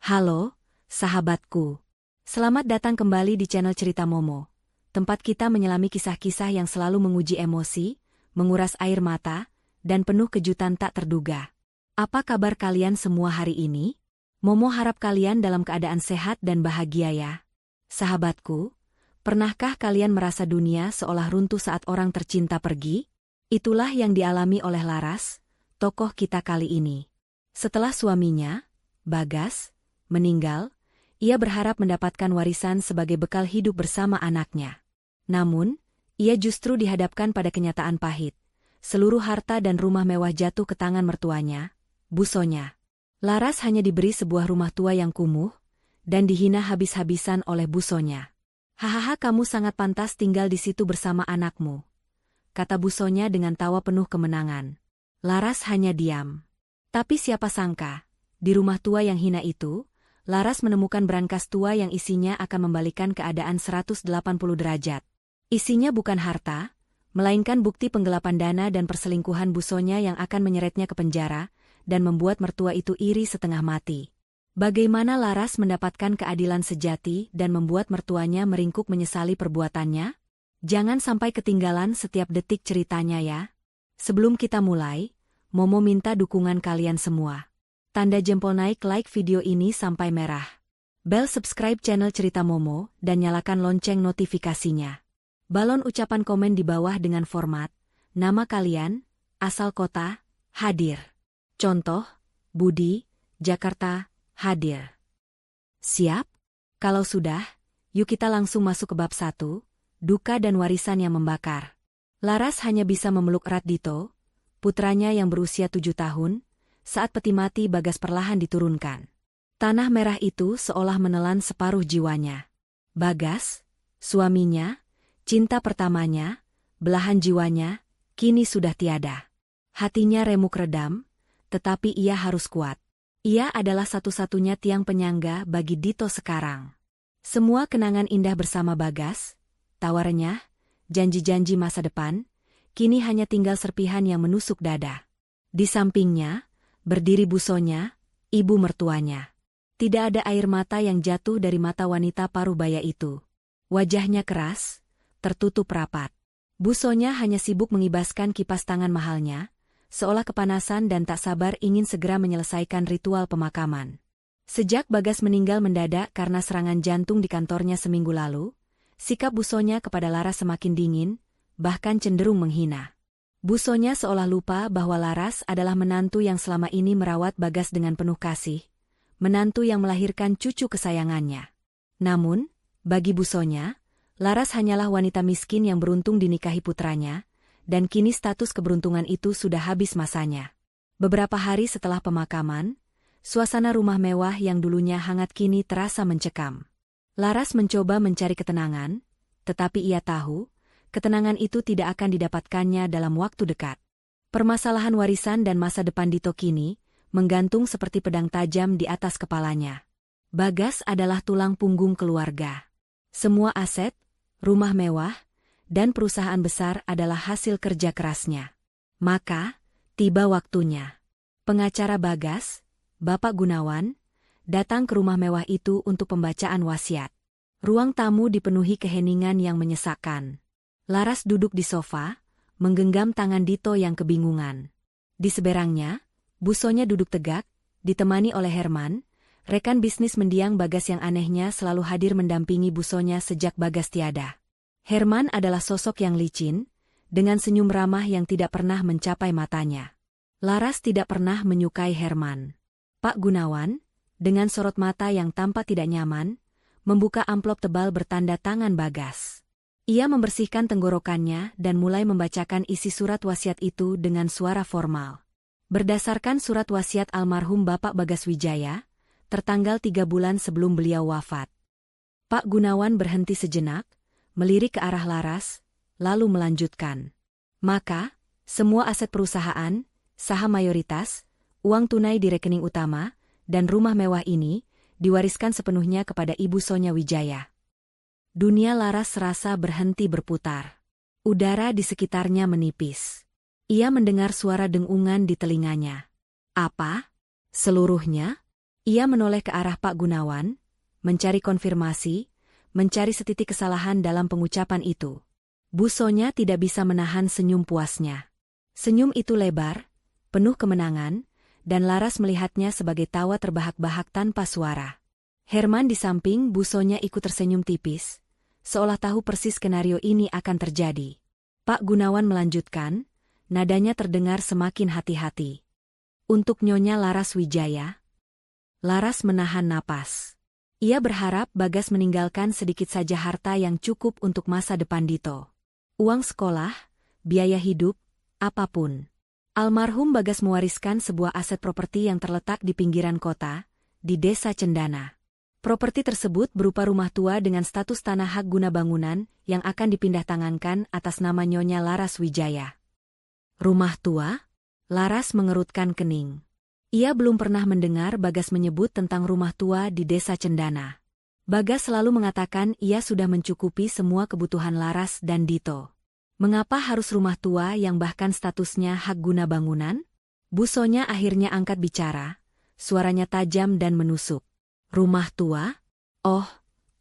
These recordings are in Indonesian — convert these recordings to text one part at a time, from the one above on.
Halo, sahabatku. Selamat datang kembali di channel Cerita Momo. Tempat kita menyelami kisah-kisah yang selalu menguji emosi, menguras air mata, dan penuh kejutan tak terduga. Apa kabar kalian semua hari ini? Momo harap kalian dalam keadaan sehat dan bahagia ya. Sahabatku, pernahkah kalian merasa dunia seolah runtuh saat orang tercinta pergi? Itulah yang dialami oleh Laras, tokoh kita kali ini. Setelah suaminya, Bagas, meninggal, ia berharap mendapatkan warisan sebagai bekal hidup bersama anaknya. Namun, ia justru dihadapkan pada kenyataan pahit. Seluruh harta dan rumah mewah jatuh ke tangan mertuanya, Busonya. Laras hanya diberi sebuah rumah tua yang kumuh, dan dihina habis-habisan oleh Busonya. "Hahaha, kamu sangat pantas tinggal di situ bersama anakmu," kata Busonya dengan tawa penuh kemenangan. Laras hanya diam. Tapi siapa sangka, di rumah tua yang hina itu, Laras menemukan brankas tua yang isinya akan membalikan keadaan 180 derajat. Isinya bukan harta, melainkan bukti penggelapan dana dan perselingkuhan Busonya yang akan menyeretnya ke penjara, dan membuat mertua itu iri setengah mati. Bagaimana Laras mendapatkan keadilan sejati dan membuat mertuanya meringkuk menyesali perbuatannya? Jangan sampai ketinggalan setiap detik ceritanya ya. Sebelum kita mulai, Momo minta dukungan kalian semua. Tanda jempol naik, like video ini sampai merah. Bel subscribe channel Cerita Momo dan nyalakan lonceng notifikasinya. Balon ucapan komen di bawah dengan format nama kalian, asal kota, hadir. Contoh, Budi, Jakarta, hadir. Siap? Kalau sudah, yuk kita langsung masuk ke bab 1, duka dan warisan yang membakar. Laras hanya bisa memeluk erat Dito, putranya yang berusia 7 tahun, saat peti mati Bagas perlahan diturunkan. Tanah merah itu seolah menelan separuh jiwanya. Bagas, suaminya, cinta pertamanya, belahan jiwanya, kini sudah tiada. Hatinya remuk redam, tetapi ia harus kuat. Ia adalah satu-satunya tiang penyangga bagi Dito sekarang. Semua kenangan indah bersama Bagas, tawarnya, janji-janji masa depan, kini hanya tinggal serpihan yang menusuk dada. Di sampingnya, berdiri Busonya, ibu mertuanya. Tidak ada air mata yang jatuh dari mata wanita parubaya itu. Wajahnya keras, tertutup rapat. Busonya hanya sibuk mengibaskan kipas tangan mahalnya, seolah kepanasan dan tak sabar ingin segera menyelesaikan ritual pemakaman. Sejak Bagas meninggal mendadak karena serangan jantung di kantornya seminggu lalu, sikap Busonya kepada Laras semakin dingin, bahkan cenderung menghina. Busonya seolah lupa bahwa Laras adalah menantu yang selama ini merawat Bagas dengan penuh kasih, menantu yang melahirkan cucu kesayangannya. Namun, bagi Busonya, Laras hanyalah wanita miskin yang beruntung dinikahi putranya, dan kini status keberuntungan itu sudah habis masanya. Beberapa hari setelah pemakaman, suasana rumah mewah yang dulunya hangat kini terasa mencekam. Laras mencoba mencari ketenangan, tetapi ia tahu, ketenangan itu tidak akan didapatkannya dalam waktu dekat. Permasalahan warisan dan masa depan Dito kini menggantung seperti pedang tajam di atas kepalanya. Bagas adalah tulang punggung keluarga. Semua aset, rumah mewah, dan perusahaan besar adalah hasil kerja kerasnya. Maka, tiba waktunya. Pengacara Bagas, Bapak Gunawan, datang ke rumah mewah itu untuk pembacaan wasiat. Ruang tamu dipenuhi keheningan yang menyesakkan. Laras duduk di sofa, menggenggam tangan Dito yang kebingungan. Di seberangnya, Busonya duduk tegak, ditemani oleh Herman, rekan bisnis mendiang Bagas yang anehnya selalu hadir mendampingi Busonya sejak Bagas tiada. Herman adalah sosok yang licin, dengan senyum ramah yang tidak pernah mencapai matanya. Laras tidak pernah menyukai Herman. Pak Gunawan, dengan sorot mata yang tampak tidak nyaman, membuka amplop tebal bertanda tangan Bagas. Ia membersihkan tenggorokannya dan mulai membacakan isi surat wasiat itu dengan suara formal. Berdasarkan surat wasiat almarhum Bapak Bagas Wijaya, tertanggal 3 bulan sebelum beliau wafat. Pak Gunawan berhenti sejenak, melirik ke arah Laras, lalu melanjutkan. Maka, semua aset perusahaan, saham mayoritas, uang tunai di rekening utama, dan rumah mewah ini, diwariskan sepenuhnya kepada Ibu Sonya Wijaya. Dunia Laras serasa berhenti berputar. Udara di sekitarnya menipis. Ia mendengar suara dengungan di telinganya. Apa? Seluruhnya? Ia menoleh ke arah Pak Gunawan, mencari konfirmasi, mencari setitik kesalahan dalam pengucapan itu. Bu Sonya tidak bisa menahan senyum puasnya. Senyum itu lebar, penuh kemenangan, dan Laras melihatnya sebagai tawa terbahak-bahak tanpa suara. Herman di samping Bu Sonya ikut tersenyum tipis, seolah tahu persis skenario ini akan terjadi. Pak Gunawan melanjutkan, nadanya terdengar semakin hati-hati. Untuk Nyonya Laras Wijaya. Laras menahan napas. Ia berharap Bagas meninggalkan sedikit saja harta yang cukup untuk masa depan Dito. Uang sekolah, biaya hidup, apapun. Almarhum Bagas mewariskan sebuah aset properti yang terletak di pinggiran kota, di Desa Cendana. Properti tersebut berupa rumah tua dengan status tanah hak guna bangunan yang akan dipindahtangankan atas nama Nyonya Laras Wijaya. Rumah tua? Laras mengerutkan kening. Ia belum pernah mendengar Bagas menyebut tentang rumah tua di Desa Cendana. Bagas selalu mengatakan ia sudah mencukupi semua kebutuhan Laras dan Dito. Mengapa harus rumah tua yang bahkan statusnya hak guna bangunan? Bu Sonya akhirnya angkat bicara, suaranya tajam dan menusuk. Rumah tua? Oh,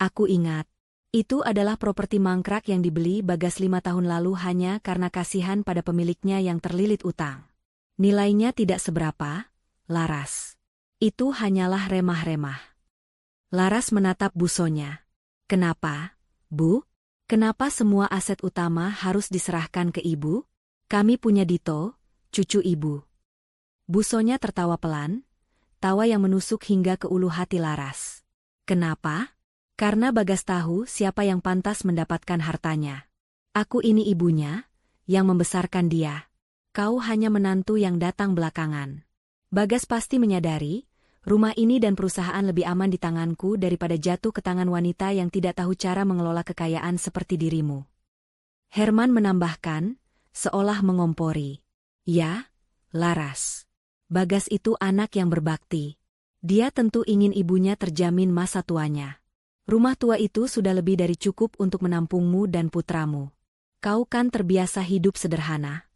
aku ingat. Itu adalah properti mangkrak yang dibeli Bagas 5 tahun lalu hanya karena kasihan pada pemiliknya yang terlilit utang. Nilainya tidak seberapa, Laras. Itu hanyalah remah-remah. Laras menatap Bu Sonya. Kenapa, Bu? Kenapa semua aset utama harus diserahkan ke Ibu? Kami punya Dito, cucu Ibu. Bu Sonya tertawa pelan, tawa yang menusuk hingga ke ulu hati Laras. Kenapa? Karena Bagas tahu siapa yang pantas mendapatkan hartanya. Aku ini ibunya, yang membesarkan dia. Kau hanya menantu yang datang belakangan. Bagas pasti menyadari, rumah ini dan perusahaan lebih aman di tanganku daripada jatuh ke tangan wanita yang tidak tahu cara mengelola kekayaan seperti dirimu. Herman menambahkan, seolah mengompori. Ya, Laras. Bagas itu anak yang berbakti. Dia tentu ingin ibunya terjamin masa tuanya. Rumah tua itu sudah lebih dari cukup untuk menampungmu dan putramu. Kau kan terbiasa hidup sederhana.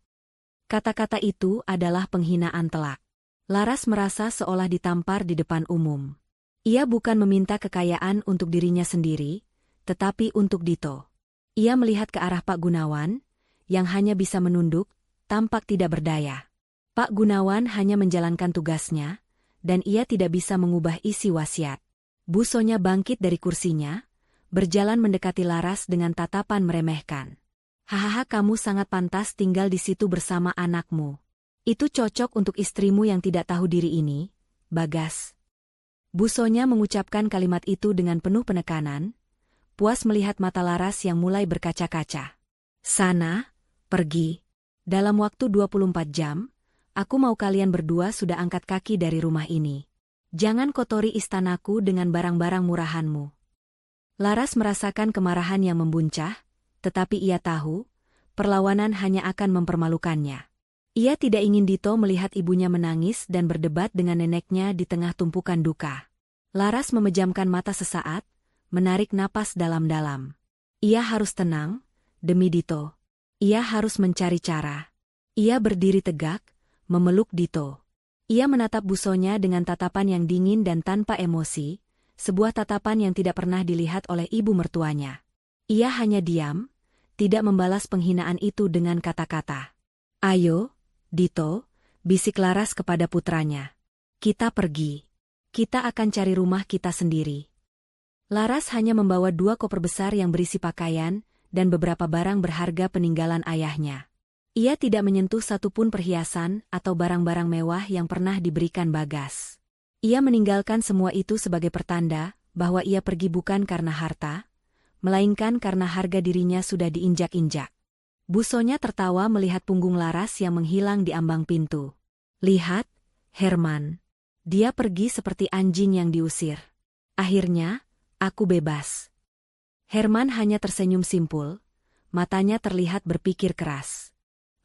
Kata-kata itu adalah penghinaan telak. Laras merasa seolah ditampar di depan umum. Ia bukan meminta kekayaan untuk dirinya sendiri, tetapi untuk Dito. Ia melihat ke arah Pak Gunawan, yang hanya bisa menunduk, tampak tidak berdaya. Pak Gunawan hanya menjalankan tugasnya, dan ia tidak bisa mengubah isi wasiat. Bu Sonya bangkit dari kursinya, berjalan mendekati Laras dengan tatapan meremehkan. Hahaha, kamu sangat pantas tinggal di situ bersama anakmu. Itu cocok untuk istrimu yang tidak tahu diri ini, Bagas. Bu Sonya mengucapkan kalimat itu dengan penuh penekanan, puas melihat mata Laras yang mulai berkaca-kaca. Sana, pergi. Dalam waktu 24 jam, aku mau kalian berdua sudah angkat kaki dari rumah ini. Jangan kotori istanaku dengan barang-barang murahanmu. Laras merasakan kemarahan yang membuncah, tetapi ia tahu, perlawanan hanya akan mempermalukannya. Ia tidak ingin Dito melihat ibunya menangis dan berdebat dengan neneknya di tengah tumpukan duka. Laras memejamkan mata sesaat, menarik napas dalam-dalam. Ia harus tenang, demi Dito. Ia harus mencari cara. Ia berdiri tegak, memeluk Dito. Ia menatap Bu Sonya dengan tatapan yang dingin dan tanpa emosi, sebuah tatapan yang tidak pernah dilihat oleh ibu mertuanya. Ia hanya diam, tidak membalas penghinaan itu dengan kata-kata. Ayo, Dito, bisik Laras kepada putranya. Kita pergi. Kita akan cari rumah kita sendiri. Laras hanya membawa 2 koper besar yang berisi pakaian dan beberapa barang berharga peninggalan ayahnya. Ia tidak menyentuh satupun perhiasan atau barang-barang mewah yang pernah diberikan Bagas. Ia meninggalkan semua itu sebagai pertanda bahwa ia pergi bukan karena harta, melainkan karena harga dirinya sudah diinjak-injak. Bu Sonya tertawa melihat punggung Laras yang menghilang di ambang pintu. Lihat, Herman. Dia pergi seperti anjing yang diusir. Akhirnya, aku bebas. Herman hanya tersenyum simpul, matanya terlihat berpikir keras.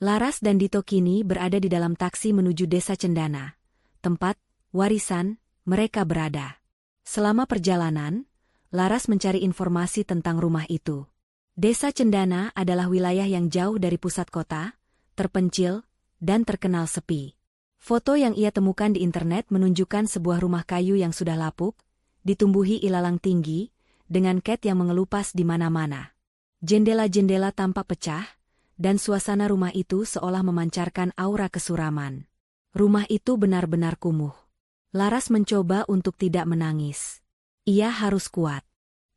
Laras dan Dito kini berada di dalam taksi menuju Desa Cendana, tempat warisan mereka berada. Selama perjalanan, Laras mencari informasi tentang rumah itu. Desa Cendana adalah wilayah yang jauh dari pusat kota, terpencil, dan terkenal sepi. Foto yang ia temukan di internet menunjukkan sebuah rumah kayu yang sudah lapuk, ditumbuhi ilalang tinggi, dengan cat yang mengelupas di mana-mana. Jendela-jendela tampak pecah, dan suasana rumah itu seolah memancarkan aura kesuraman. Rumah itu benar-benar kumuh. Laras mencoba untuk tidak menangis. Ia harus kuat.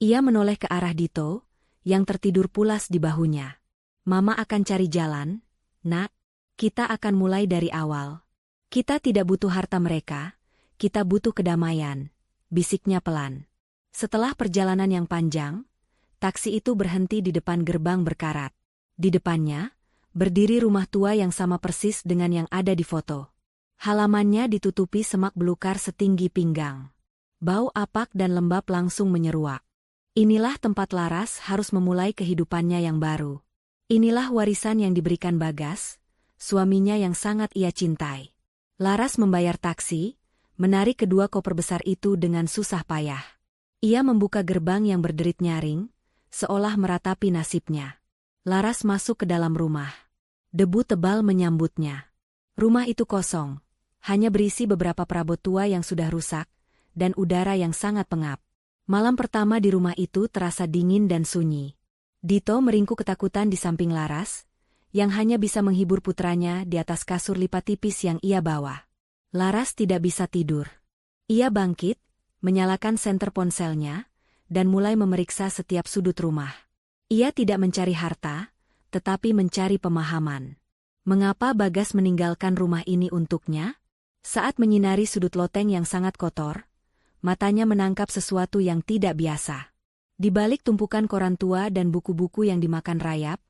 Ia menoleh ke arah Dito, yang tertidur pulas di bahunya. Mama akan cari jalan, Nak. Kita akan mulai dari awal. Kita tidak butuh harta mereka, kita butuh kedamaian, bisiknya pelan. Setelah perjalanan yang panjang, taksi itu berhenti di depan gerbang berkarat. Di depannya, berdiri rumah tua yang sama persis dengan yang ada di foto. Halamannya ditutupi semak belukar setinggi pinggang. Bau apak dan lembab langsung menyeruak. Inilah tempat Laras harus memulai kehidupannya yang baru. Inilah warisan yang diberikan Bagas, suaminya yang sangat ia cintai. Laras membayar taksi, menarik kedua koper besar itu dengan susah payah. Ia membuka gerbang yang berderit nyaring, seolah meratapi nasibnya. Laras masuk ke dalam rumah. Debu tebal menyambutnya. Rumah itu kosong, hanya berisi beberapa perabot tua yang sudah rusak, dan udara yang sangat pengap. Malam pertama di rumah itu terasa dingin dan sunyi. Dito meringkuk ketakutan di samping Laras, yang hanya bisa menghibur putranya di atas kasur lipat tipis yang ia bawa. Laras tidak bisa tidur. Ia bangkit, menyalakan senter ponselnya, dan mulai memeriksa setiap sudut rumah. Ia tidak mencari harta, tetapi mencari pemahaman. Mengapa Bagas meninggalkan rumah ini untuknya? Saat menyinari sudut loteng yang sangat kotor, matanya menangkap sesuatu yang tidak biasa. Di balik tumpukan koran tua dan buku-buku yang dimakan rayap,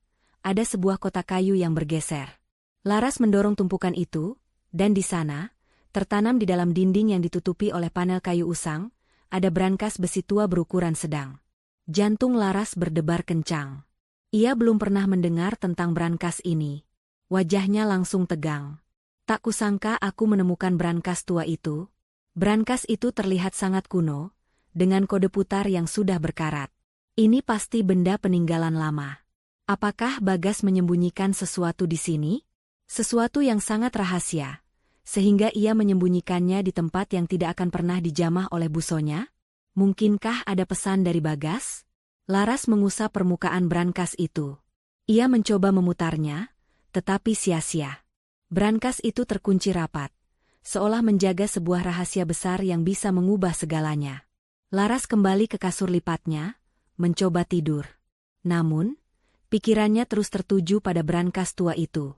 ada sebuah kotak kayu yang bergeser. Laras mendorong tumpukan itu, dan di sana, tertanam di dalam dinding yang ditutupi oleh panel kayu usang, ada brankas besi tua berukuran sedang. Jantung Laras berdebar kencang. Ia belum pernah mendengar tentang brankas ini. Wajahnya langsung tegang. Tak kusangka aku menemukan brankas tua itu. Brankas itu terlihat sangat kuno, dengan kode putar yang sudah berkarat. Ini pasti benda peninggalan lama. Apakah Bagas menyembunyikan sesuatu di sini? Sesuatu yang sangat rahasia, sehingga ia menyembunyikannya di tempat yang tidak akan pernah dijamah oleh busonya? Mungkinkah ada pesan dari Bagas? Laras mengusap permukaan brankas itu. Ia mencoba memutarnya, tetapi sia-sia. Brankas itu terkunci rapat, seolah menjaga sebuah rahasia besar yang bisa mengubah segalanya. Laras kembali ke kasur lipatnya, mencoba tidur. Namun, pikirannya terus tertuju pada brankas tua itu.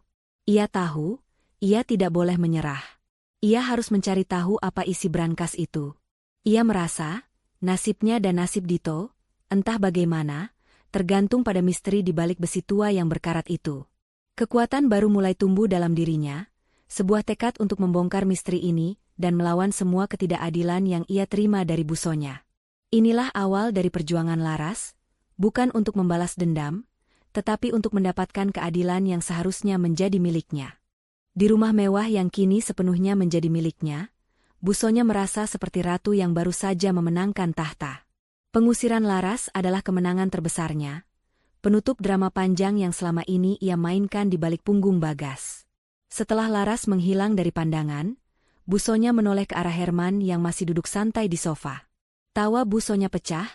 Ia tahu, ia tidak boleh menyerah. Ia harus mencari tahu apa isi brankas itu. Ia merasa, nasibnya dan nasib Dito, entah bagaimana, tergantung pada misteri di balik besi tua yang berkarat itu. Kekuatan baru mulai tumbuh dalam dirinya, sebuah tekad untuk membongkar misteri ini dan melawan semua ketidakadilan yang ia terima dari busonya. Inilah awal dari perjuangan Laras, bukan untuk membalas dendam, tetapi untuk mendapatkan keadilan yang seharusnya menjadi miliknya. Di rumah mewah yang kini sepenuhnya menjadi miliknya, busonya merasa seperti ratu yang baru saja memenangkan tahta. Pengusiran Laras adalah kemenangan terbesarnya, penutup drama panjang yang selama ini ia mainkan di balik punggung Bagas. Setelah Laras menghilang dari pandangan, busonya menoleh ke arah Herman yang masih duduk santai di sofa. Tawa busonya pecah,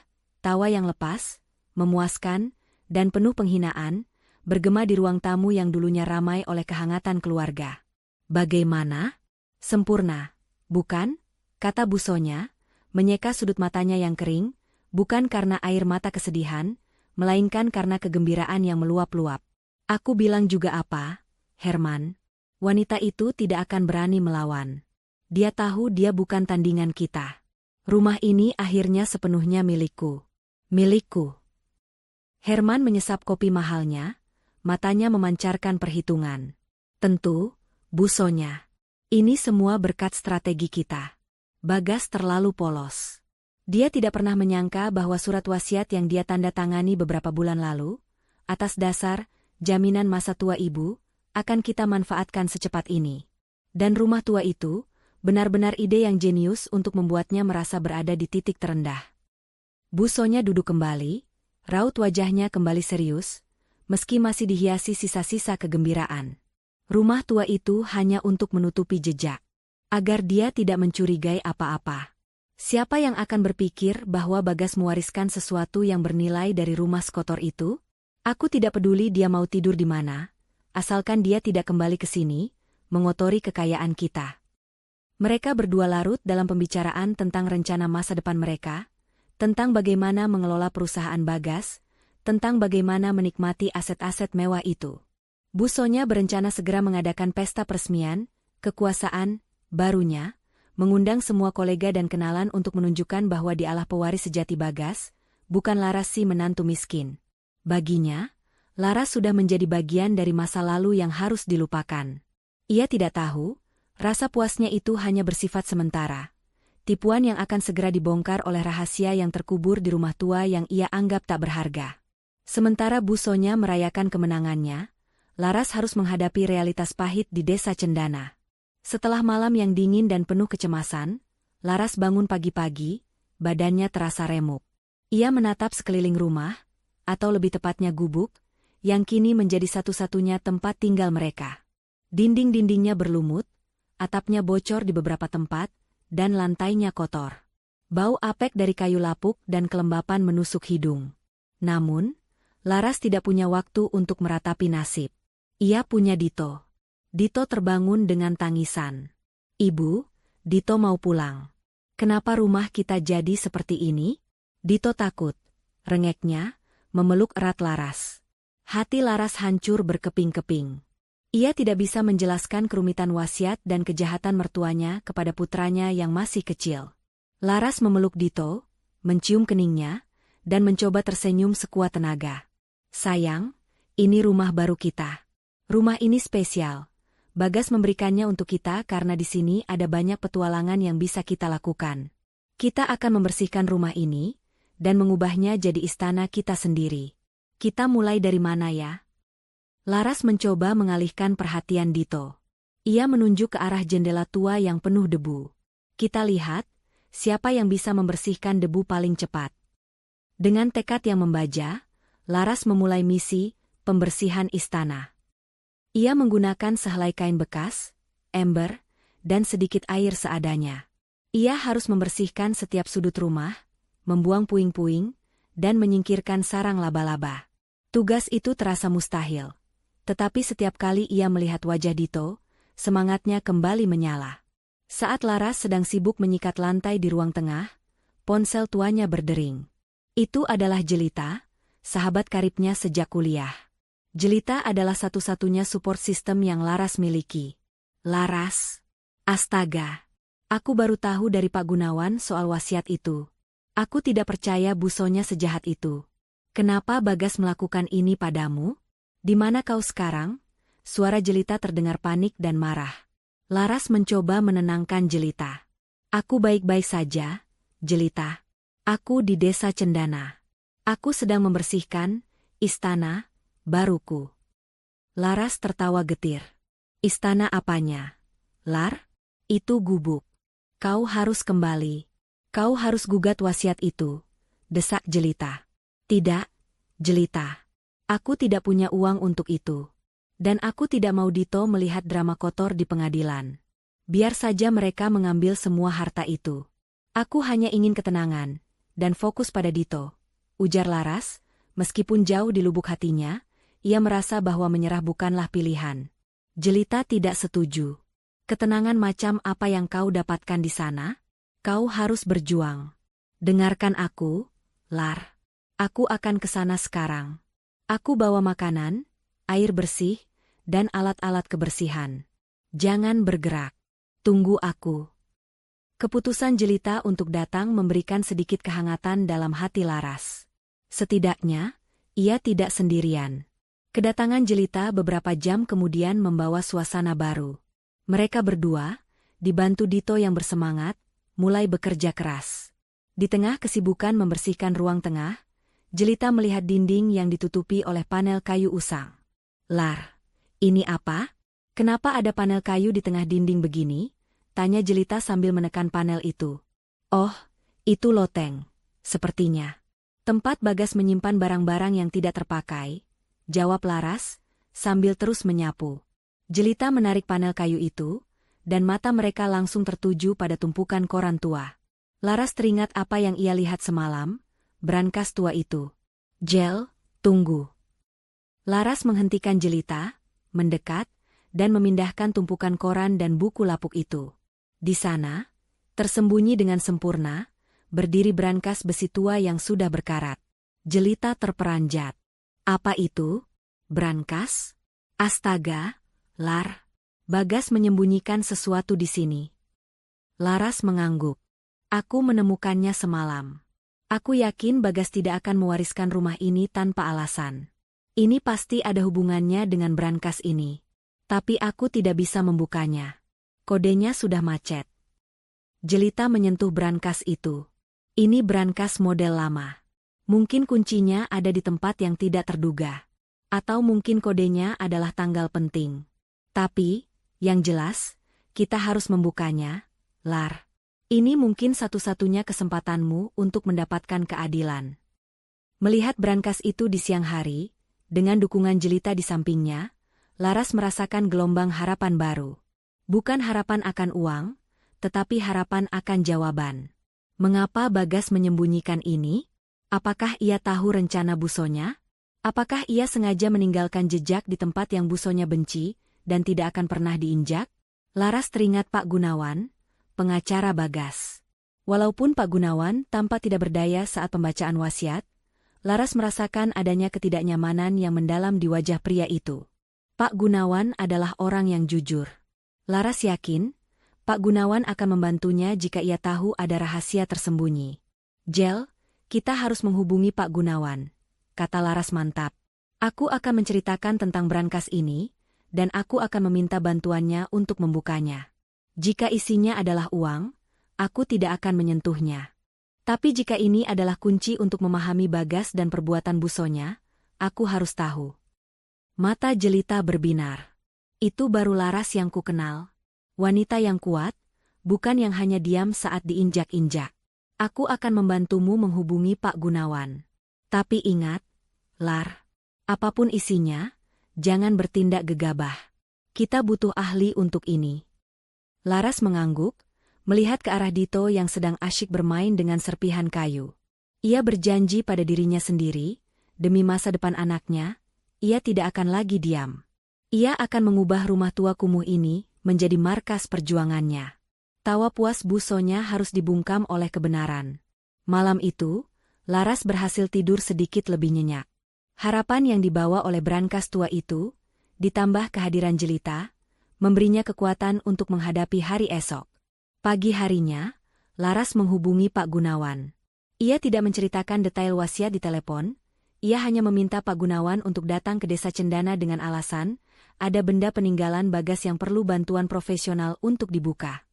tawa yang lepas, memuaskan, dan penuh penghinaan, bergema di ruang tamu yang dulunya ramai oleh kehangatan keluarga. Bagaimana? Sempurna, bukan? Kata busonya, menyeka sudut matanya yang kering, bukan karena air mata kesedihan, melainkan karena kegembiraan yang meluap-luap. Aku bilang juga apa, Herman? Wanita itu tidak akan berani melawan. Dia tahu dia bukan tandingan kita. Rumah ini akhirnya sepenuhnya milikku. Milikku. Herman menyesap kopi mahalnya, matanya memancarkan perhitungan. Tentu, busonya. Ini semua berkat strategi kita. Bagas terlalu polos. Dia tidak pernah menyangka bahwa surat wasiat yang dia tanda tangani beberapa bulan lalu, atas dasar jaminan masa tua ibu, akan kita manfaatkan secepat ini. Dan rumah tua itu, benar-benar ide yang jenius untuk membuatnya merasa berada di titik terendah. Busonya duduk kembali, raut wajahnya kembali serius, meski masih dihiasi sisa-sisa kegembiraan. Rumah tua itu hanya untuk menutupi jejak, agar dia tidak mencurigai apa-apa. Siapa yang akan berpikir bahwa Bagas mewariskan sesuatu yang bernilai dari rumah sekotor itu? Aku tidak peduli dia mau tidur di mana, asalkan dia tidak kembali ke sini, mengotori kekayaan kita. Mereka berdua larut dalam pembicaraan tentang rencana masa depan mereka, tentang bagaimana mengelola perusahaan Bagas, tentang bagaimana menikmati aset-aset mewah itu. Bu Sonya berencana segera mengadakan pesta peresmian, kekuasaan, barunya, mengundang semua kolega dan kenalan untuk menunjukkan bahwa dialah pewaris sejati Bagas, bukan Laras si menantu miskin. Baginya, Laras sudah menjadi bagian dari masa lalu yang harus dilupakan. Ia tidak tahu, rasa puasnya itu hanya bersifat sementara. Tipuan yang akan segera dibongkar oleh rahasia yang terkubur di rumah tua yang ia anggap tak berharga. Sementara Bu Sonya merayakan kemenangannya, Laras harus menghadapi realitas pahit di desa Cendana. Setelah malam yang dingin dan penuh kecemasan, Laras bangun pagi-pagi, badannya terasa remuk. Ia menatap sekeliling rumah, atau lebih tepatnya gubuk, yang kini menjadi satu-satunya tempat tinggal mereka. Dinding-dindingnya berlumut, atapnya bocor di beberapa tempat, dan lantainya kotor. Bau apek dari kayu lapuk dan kelembapan menusuk hidung. Namun, Laras tidak punya waktu untuk meratapi nasib. Ia punya Dito. Dito terbangun dengan tangisan. "Ibu, Dito mau pulang. Kenapa rumah kita jadi seperti ini?" Dito takut. Rengeknya, memeluk erat Laras. Hati Laras hancur berkeping-keping. Ia tidak bisa menjelaskan kerumitan wasiat dan kejahatan mertuanya kepada putranya yang masih kecil. Laras memeluk Dito, mencium keningnya, dan mencoba tersenyum sekuat tenaga. "Sayang, ini rumah baru kita. Rumah ini spesial. Bagas memberikannya untuk kita karena di sini ada banyak petualangan yang bisa kita lakukan. Kita akan membersihkan rumah ini, dan mengubahnya jadi istana kita sendiri. Kita mulai dari mana ya?" Laras mencoba mengalihkan perhatian Dito. Ia menunjuk ke arah jendela tua yang penuh debu. "Kita lihat, siapa yang bisa membersihkan debu paling cepat." Dengan tekad yang membaja, Laras memulai misi pembersihan istana. Ia menggunakan sehelai kain bekas, ember, dan sedikit air seadanya. Ia harus membersihkan setiap sudut rumah, membuang puing-puing, dan menyingkirkan sarang laba-laba. Tugas itu terasa mustahil. Tetapi setiap kali ia melihat wajah Dito, semangatnya kembali menyala. Saat Laras sedang sibuk menyikat lantai di ruang tengah, ponsel tuanya berdering. Itu adalah Jelita, sahabat karibnya sejak kuliah. Jelita adalah satu-satunya support system yang Laras miliki. "Laras? Astaga! Aku baru tahu dari Pak Gunawan soal wasiat itu. Aku tidak percaya Bu Sonya sejahat itu. Kenapa Bagas melakukan ini padamu? Di mana kau sekarang?" Suara Jelita terdengar panik dan marah. Laras mencoba menenangkan Jelita. "Aku baik-baik saja, Jelita. Aku di desa Cendana. Aku sedang membersihkan istana baruku." Laras tertawa getir. "Istana apanya, Lar? Itu gubuk. Kau harus kembali. Kau harus gugat wasiat itu," desak Jelita. "Tidak, Jelita. Aku tidak punya uang untuk itu. Dan aku tidak mau Dito melihat drama kotor di pengadilan. Biar saja mereka mengambil semua harta itu. Aku hanya ingin ketenangan, dan fokus pada Dito," ujar Laras, meskipun jauh di lubuk hatinya, ia merasa bahwa menyerah bukanlah pilihan. Jelita tidak setuju. "Ketenangan macam apa yang kau dapatkan di sana? Kau harus berjuang. Dengarkan aku, Lar. Aku akan ke sana sekarang. Aku bawa makanan, air bersih, dan alat-alat kebersihan. Jangan bergerak. Tunggu aku." Keputusan Jelita untuk datang memberikan sedikit kehangatan dalam hati Laras. Setidaknya, ia tidak sendirian. Kedatangan Jelita beberapa jam kemudian membawa suasana baru. Mereka berdua, dibantu Dito yang bersemangat, mulai bekerja keras. Di tengah kesibukan membersihkan ruang tengah, Jelita melihat dinding yang ditutupi oleh panel kayu usang. "Lar, ini apa? Kenapa ada panel kayu di tengah dinding begini?" tanya Jelita sambil menekan panel itu. "Oh, itu loteng, sepertinya. Tempat Bagas menyimpan barang-barang yang tidak terpakai," jawab Laras, sambil terus menyapu. Jelita menarik panel kayu itu, dan mata mereka langsung tertuju pada tumpukan koran tua. Laras teringat apa yang ia lihat semalam, brankas tua itu. Jel, tunggu. Laras menghentikan Jelita, mendekat, dan memindahkan tumpukan koran dan buku lapuk itu. Di sana, tersembunyi dengan sempurna, berdiri brankas besi tua yang sudah berkarat. Jelita terperanjat. Apa itu? Brankas? Astaga, Lar. Bagas menyembunyikan sesuatu di sini. Laras mengangguk. Aku menemukannya semalam. Aku yakin Bagas tidak akan mewariskan rumah ini tanpa alasan. Ini pasti ada hubungannya dengan brankas ini. Tapi aku tidak bisa membukanya. Kodenya sudah macet. Jelita menyentuh brankas itu. Ini brankas model lama. Mungkin kuncinya ada di tempat yang tidak terduga. Atau mungkin kodenya adalah tanggal penting. Tapi, yang jelas, kita harus membukanya, Lar. Ini mungkin satu-satunya kesempatanmu untuk mendapatkan keadilan. Melihat brankas itu di siang hari, dengan dukungan Jelita di sampingnya, Laras merasakan gelombang harapan baru. Bukan harapan akan uang, tetapi harapan akan jawaban. Mengapa Bagas menyembunyikan ini? Apakah ia tahu rencana Busonya? Apakah ia sengaja meninggalkan jejak di tempat yang Busonya benci, dan tidak akan pernah diinjak? Laras teringat Pak Gunawan, pengacara Bagas. Walaupun Pak Gunawan tampak tidak berdaya saat pembacaan wasiat, Laras merasakan adanya ketidaknyamanan yang mendalam di wajah pria itu. Pak Gunawan adalah orang yang jujur. Laras yakin, Pak Gunawan akan membantunya jika ia tahu ada rahasia tersembunyi. Jel, kita harus menghubungi Pak Gunawan, kata Laras mantap. Aku akan menceritakan tentang brankas ini, dan aku akan meminta bantuannya untuk membukanya. Jika isinya adalah uang, aku tidak akan menyentuhnya. Tapi jika ini adalah kunci untuk memahami Bagas dan perbuatan Busonya, aku harus tahu. Mata Jelita berbinar. Itu baru Laras yang kukenal. Wanita yang kuat, bukan yang hanya diam saat diinjak-injak. Aku akan membantumu menghubungi Pak Gunawan. Tapi ingat, Lar, apapun isinya, jangan bertindak gegabah. Kita butuh ahli untuk ini. Laras mengangguk, melihat ke arah Dito yang sedang asyik bermain dengan serpihan kayu. Ia berjanji pada dirinya sendiri, demi masa depan anaknya, ia tidak akan lagi diam. Ia akan mengubah rumah tua kumuh ini menjadi markas perjuangannya. Tawa puas Busonya harus dibungkam oleh kebenaran. Malam itu, Laras berhasil tidur sedikit lebih nyenyak. Harapan yang dibawa oleh brankas tua itu, ditambah kehadiran Jelita, memberinya kekuatan untuk menghadapi hari esok. Pagi harinya, Laras menghubungi Pak Gunawan. Ia tidak menceritakan detail wasiat di telepon, ia hanya meminta Pak Gunawan untuk datang ke desa Cendana dengan alasan, ada benda peninggalan Bagas yang perlu bantuan profesional untuk dibuka.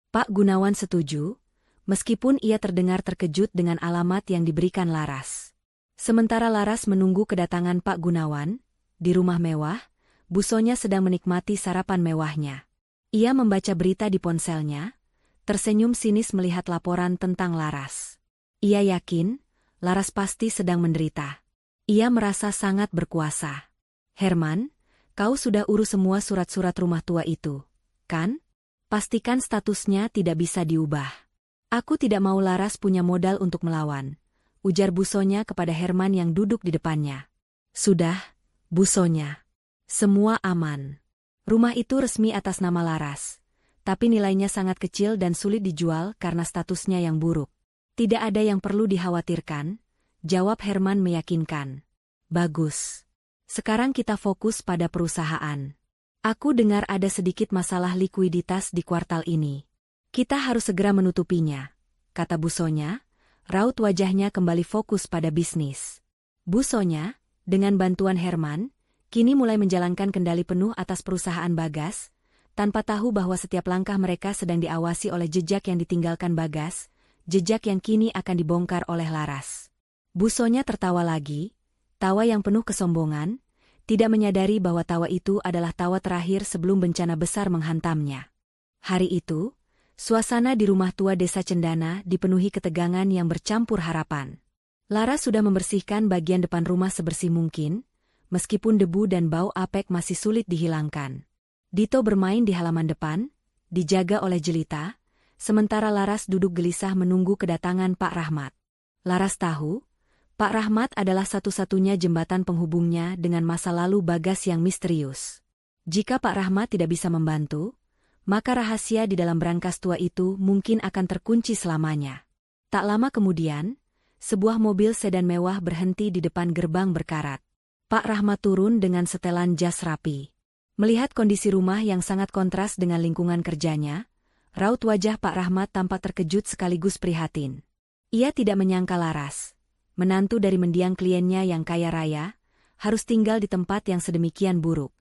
Pak Gunawan setuju, meskipun ia terdengar terkejut dengan alamat yang diberikan Laras. Sementara Laras menunggu kedatangan Pak Gunawan, di rumah mewah, Busonya sedang menikmati sarapan mewahnya. Ia membaca berita di ponselnya, tersenyum sinis melihat laporan tentang Laras. Ia yakin, Laras pasti sedang menderita. Ia merasa sangat berkuasa. Herman, kau sudah urus semua surat-surat rumah tua itu, kan? Pastikan statusnya tidak bisa diubah. Aku tidak mau Laras punya modal untuk melawan, ujar Busonya kepada Herman yang duduk di depannya. Sudah, Busonya. Semua aman. Rumah itu resmi atas nama Laras, tapi nilainya sangat kecil dan sulit dijual karena statusnya yang buruk. Tidak ada yang perlu dikhawatirkan, jawab Herman meyakinkan. Bagus. Sekarang kita fokus pada perusahaan. Aku dengar ada sedikit masalah likuiditas di kuartal ini. Kita harus segera menutupinya, kata Busonya. Raut wajahnya kembali fokus pada bisnis. Busonya, dengan bantuan Herman, kini mulai menjalankan kendali penuh atas perusahaan Bagas, tanpa tahu bahwa setiap langkah mereka sedang diawasi oleh jejak yang ditinggalkan Bagas, jejak yang kini akan dibongkar oleh Laras. Busonya tertawa lagi, tawa yang penuh kesombongan, tidak menyadari bahwa tawa itu adalah tawa terakhir sebelum bencana besar menghantamnya. Hari itu, suasana di rumah tua desa Cendana dipenuhi ketegangan yang bercampur harapan. Laras sudah membersihkan bagian depan rumah sebersih mungkin, meskipun debu dan bau apek masih sulit dihilangkan. Dito bermain di halaman depan, dijaga oleh Jelita, sementara Laras duduk gelisah menunggu kedatangan Pak Rahmat. Laras tahu, Pak Rahmat adalah satu-satunya jembatan penghubungnya dengan masa lalu Bagas yang misterius. Jika Pak Rahmat tidak bisa membantu, maka rahasia di dalam brankas tua itu mungkin akan terkunci selamanya. Tak lama kemudian, sebuah mobil sedan mewah berhenti di depan gerbang berkarat. Pak Rahmat turun dengan setelan jas rapi. Melihat kondisi rumah yang sangat kontras dengan lingkungan kerjanya, raut wajah Pak Rahmat tampak terkejut sekaligus prihatin. Ia tidak menyangka Laras, menantu dari mendiang kliennya yang kaya raya, harus tinggal di tempat yang sedemikian buruk.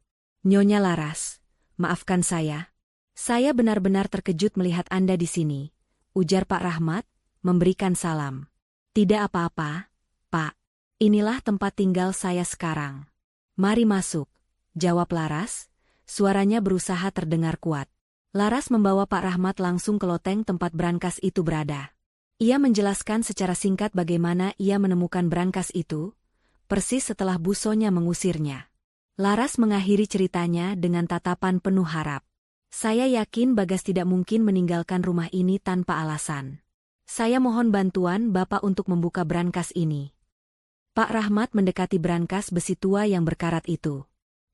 Nyonya Laras, maafkan saya. Saya benar-benar terkejut melihat Anda di sini, ujar Pak Rahmat, memberikan salam. Tidak apa-apa, Pak. Inilah tempat tinggal saya sekarang. Mari masuk, jawab Laras, suaranya berusaha terdengar kuat. Laras membawa Pak Rahmat langsung ke loteng tempat brankas itu berada. Ia menjelaskan secara singkat bagaimana ia menemukan brankas itu, persis setelah busonya mengusirnya. Laras mengakhiri ceritanya dengan tatapan penuh harap. Saya yakin Bagas tidak mungkin meninggalkan rumah ini tanpa alasan. Saya mohon bantuan Bapak untuk membuka brankas ini. Pak Rahmat mendekati brankas besi tua yang berkarat itu.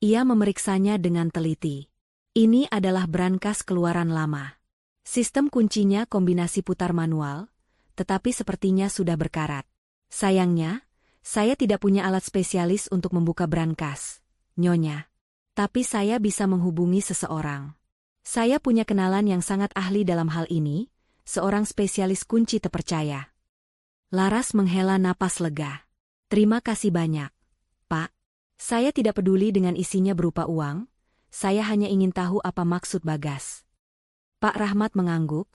Ia memeriksanya dengan teliti. Ini adalah brankas keluaran lama. Sistem kuncinya kombinasi putar manual, tetapi sepertinya sudah berkarat. Sayangnya, saya tidak punya alat spesialis untuk membuka brankas, Nyonya. Tapi saya bisa menghubungi seseorang. Saya punya kenalan yang sangat ahli dalam hal ini, seorang spesialis kunci terpercaya. Laras menghela napas lega. Terima kasih banyak, Pak. Saya tidak peduli dengan isinya berupa uang, saya hanya ingin tahu apa maksud Bagas. Pak Rahmat mengangguk.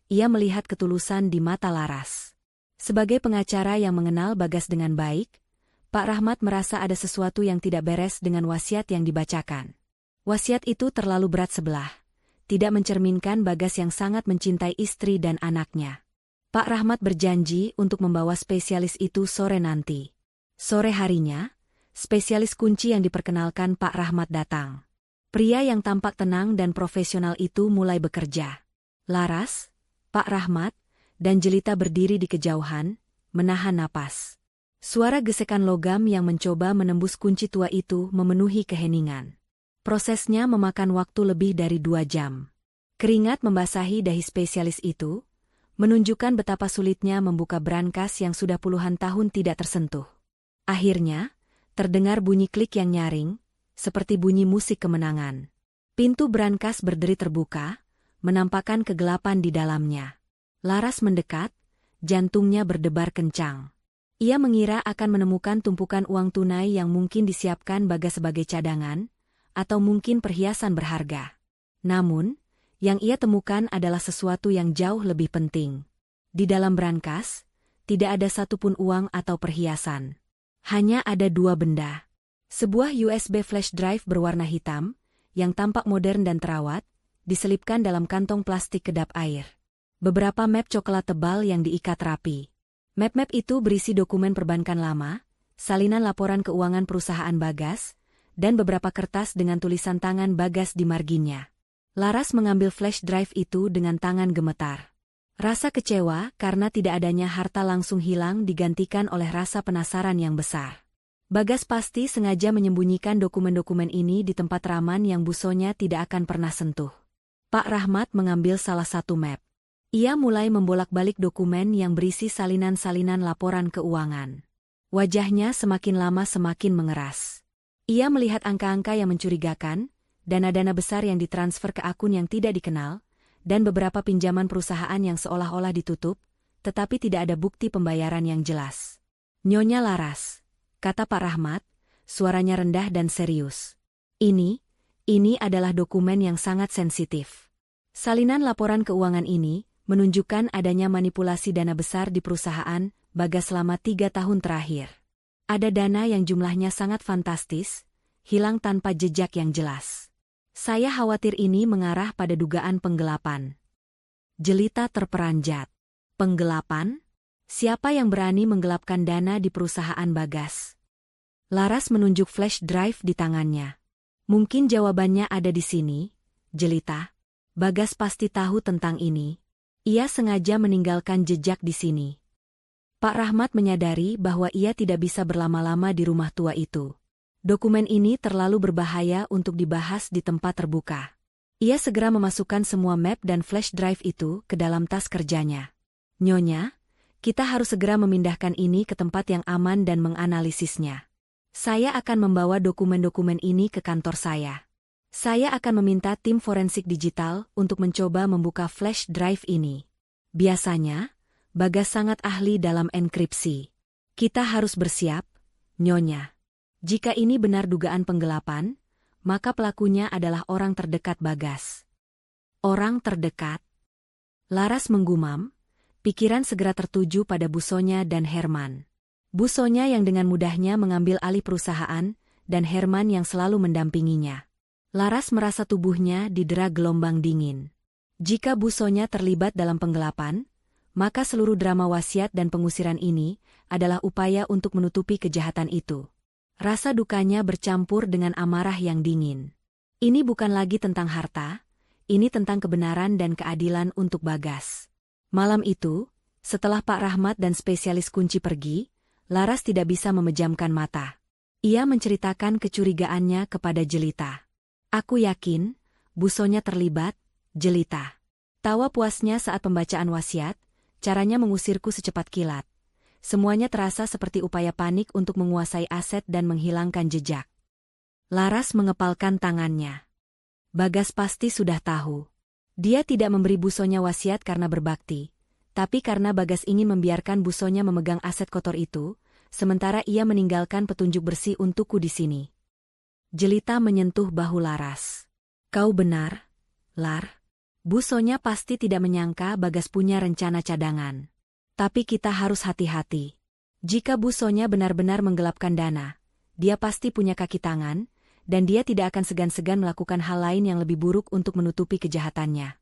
Ia melihat ketulusan di mata Laras. Sebagai pengacara yang mengenal Bagas dengan baik, Pak Rahmat merasa ada sesuatu yang tidak beres dengan wasiat yang dibacakan. Wasiat itu terlalu berat sebelah, tidak mencerminkan Bagas yang sangat mencintai istri dan anaknya. Pak Rahmat berjanji untuk membawa spesialis itu sore nanti. Sore harinya, spesialis kunci yang diperkenalkan Pak Rahmat datang. Pria yang tampak tenang dan profesional itu mulai bekerja. Laras, Pak Rahmat, dan Jelita berdiri di kejauhan, menahan napas. Suara gesekan logam yang mencoba menembus kunci tua itu memenuhi keheningan. Prosesnya memakan waktu lebih dari 2 jam. Keringat membasahi dahi spesialis itu, menunjukkan betapa sulitnya membuka brankas yang sudah puluhan tahun tidak tersentuh. Akhirnya, terdengar bunyi klik yang nyaring, seperti bunyi musik kemenangan. Pintu brankas berderi terbuka, menampakkan kegelapan di dalamnya. Laras mendekat, jantungnya berdebar kencang. Ia mengira akan menemukan tumpukan uang tunai yang mungkin disiapkan Bagas sebagai cadangan, atau mungkin perhiasan berharga. Namun, yang ia temukan adalah sesuatu yang jauh lebih penting. Di dalam brankas, tidak ada satupun uang atau perhiasan. Hanya ada 2 benda. Sebuah USB flash drive berwarna hitam, yang tampak modern dan terawat, diselipkan dalam kantong plastik kedap air. Beberapa map coklat tebal yang diikat rapi. Map-map itu berisi dokumen perbankan lama, salinan laporan keuangan perusahaan Bagas, dan beberapa kertas dengan tulisan tangan Bagas di marginnya. Laras mengambil flash drive itu dengan tangan gemetar. Rasa kecewa karena tidak adanya harta langsung hilang digantikan oleh rasa penasaran yang besar. Bagas pasti sengaja menyembunyikan dokumen-dokumen ini di tempat raman yang busonya tidak akan pernah sentuh. Pak Rahmat mengambil salah satu map. Ia mulai membolak-balik dokumen yang berisi salinan-salinan laporan keuangan. Wajahnya semakin lama semakin mengeras. Ia melihat angka-angka yang mencurigakan, dana-dana besar yang ditransfer ke akun yang tidak dikenal, dan beberapa pinjaman perusahaan yang seolah-olah ditutup, tetapi tidak ada bukti pembayaran yang jelas. Nyonya Laras, kata Pak Rahmat, suaranya rendah dan serius. Ini adalah dokumen yang sangat sensitif. Salinan laporan keuangan ini menunjukkan adanya manipulasi dana besar di perusahaan Bagas selama 3 tahun terakhir. Ada dana yang jumlahnya sangat fantastis, hilang tanpa jejak yang jelas. Saya khawatir ini mengarah pada dugaan penggelapan. Jelita terperanjat. Penggelapan? Siapa yang berani menggelapkan dana di perusahaan Bagas? Laras menunjuk flash drive di tangannya. Mungkin jawabannya ada di sini, jelita. Bagas pasti tahu tentang ini. Ia sengaja meninggalkan jejak di sini. Pak Rahmat menyadari bahwa ia tidak bisa berlama-lama di rumah tua itu. Dokumen ini terlalu berbahaya untuk dibahas di tempat terbuka. Ia segera memasukkan semua map dan flash drive itu ke dalam tas kerjanya. Nyonya, kita harus segera memindahkan ini ke tempat yang aman dan menganalisisnya. Saya akan membawa dokumen-dokumen ini ke kantor saya. Saya akan meminta tim forensik digital untuk mencoba membuka flash drive ini. Biasanya, Bagas sangat ahli dalam enkripsi. Kita harus bersiap, Nyonya. Jika ini benar dugaan penggelapan, maka pelakunya adalah orang terdekat Bagas. Orang terdekat? Laras menggumam, pikiran segera tertuju pada Busonya dan Herman. Busonya yang dengan mudahnya mengambil alih perusahaan, dan Herman yang selalu mendampinginya. Laras merasa tubuhnya didera gelombang dingin. Jika Busonya terlibat dalam penggelapan, maka seluruh drama wasiat dan pengusiran ini adalah upaya untuk menutupi kejahatan itu. Rasa dukanya bercampur dengan amarah yang dingin. Ini bukan lagi tentang harta, ini tentang kebenaran dan keadilan untuk Bagas. Malam itu, setelah Pak Rahmat dan spesialis kunci pergi, Laras tidak bisa memejamkan mata. Ia menceritakan kecurigaannya kepada Jelita. Aku yakin, Busonya terlibat, Jelita. Tawa puasnya saat pembacaan wasiat, caranya mengusirku secepat kilat. Semuanya terasa seperti upaya panik untuk menguasai aset dan menghilangkan jejak. Laras mengepalkan tangannya. Bagas pasti sudah tahu. Dia tidak memberi Busonya wasiat karena berbakti, tapi karena Bagas ingin membiarkan Busonya memegang aset kotor itu, sementara ia meninggalkan petunjuk bersih untukku di sini. Jelita menyentuh bahu Laras. Kau benar, Lar. Busonya pasti tidak menyangka Bagas punya rencana cadangan. Tapi kita harus hati-hati. Jika Busonya benar-benar menggelapkan dana, dia pasti punya kaki tangan, dan dia tidak akan segan-segan melakukan hal lain yang lebih buruk untuk menutupi kejahatannya.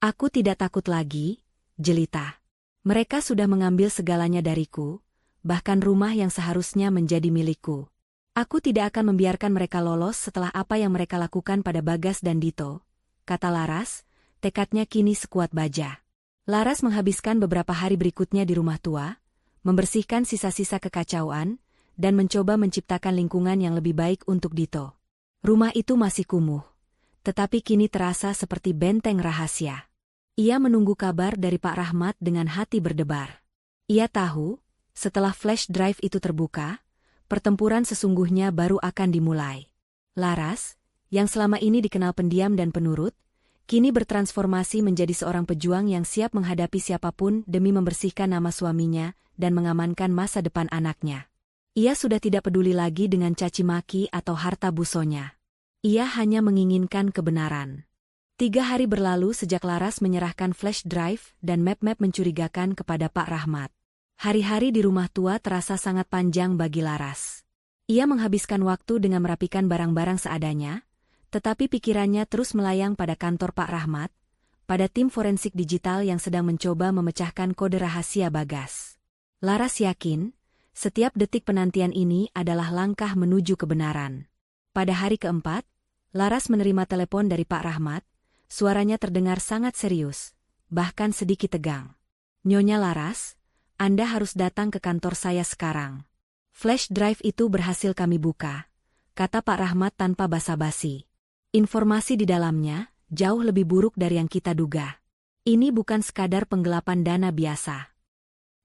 Aku tidak takut lagi, Jelita. Mereka sudah mengambil segalanya dariku, bahkan rumah yang seharusnya menjadi milikku. Aku tidak akan membiarkan mereka lolos setelah apa yang mereka lakukan pada Bagas dan Dito, kata Laras, tekadnya kini sekuat baja. Laras menghabiskan beberapa hari berikutnya di rumah tua, membersihkan sisa-sisa kekacauan, dan mencoba menciptakan lingkungan yang lebih baik untuk Dito. Rumah itu masih kumuh, tetapi kini terasa seperti benteng rahasia. Ia menunggu kabar dari Pak Rahmat dengan hati berdebar. Ia tahu, setelah flash drive itu terbuka, pertempuran sesungguhnya baru akan dimulai. Laras, yang selama ini dikenal pendiam dan penurut, kini bertransformasi menjadi seorang pejuang yang siap menghadapi siapapun demi membersihkan nama suaminya dan mengamankan masa depan anaknya. Ia sudah tidak peduli lagi dengan caci maki atau harta Busonya. Ia hanya menginginkan kebenaran. 3 hari berlalu sejak Laras menyerahkan flash drive dan map-map mencurigakan kepada Pak Rahmat. Hari-hari di rumah tua terasa sangat panjang bagi Laras. Ia menghabiskan waktu dengan merapikan barang-barang seadanya, tetapi pikirannya terus melayang pada kantor Pak Rahmat, pada tim forensik digital yang sedang mencoba memecahkan kode rahasia Bagas. Laras yakin, setiap detik penantian ini adalah langkah menuju kebenaran. Pada hari keempat, Laras menerima telepon dari Pak Rahmat, suaranya terdengar sangat serius, bahkan sedikit tegang. Nyonya Laras, Anda harus datang ke kantor saya sekarang. Flash drive itu berhasil kami buka, kata Pak Rahmat tanpa basa-basi. Informasi di dalamnya jauh lebih buruk dari yang kita duga. Ini bukan sekadar penggelapan dana biasa.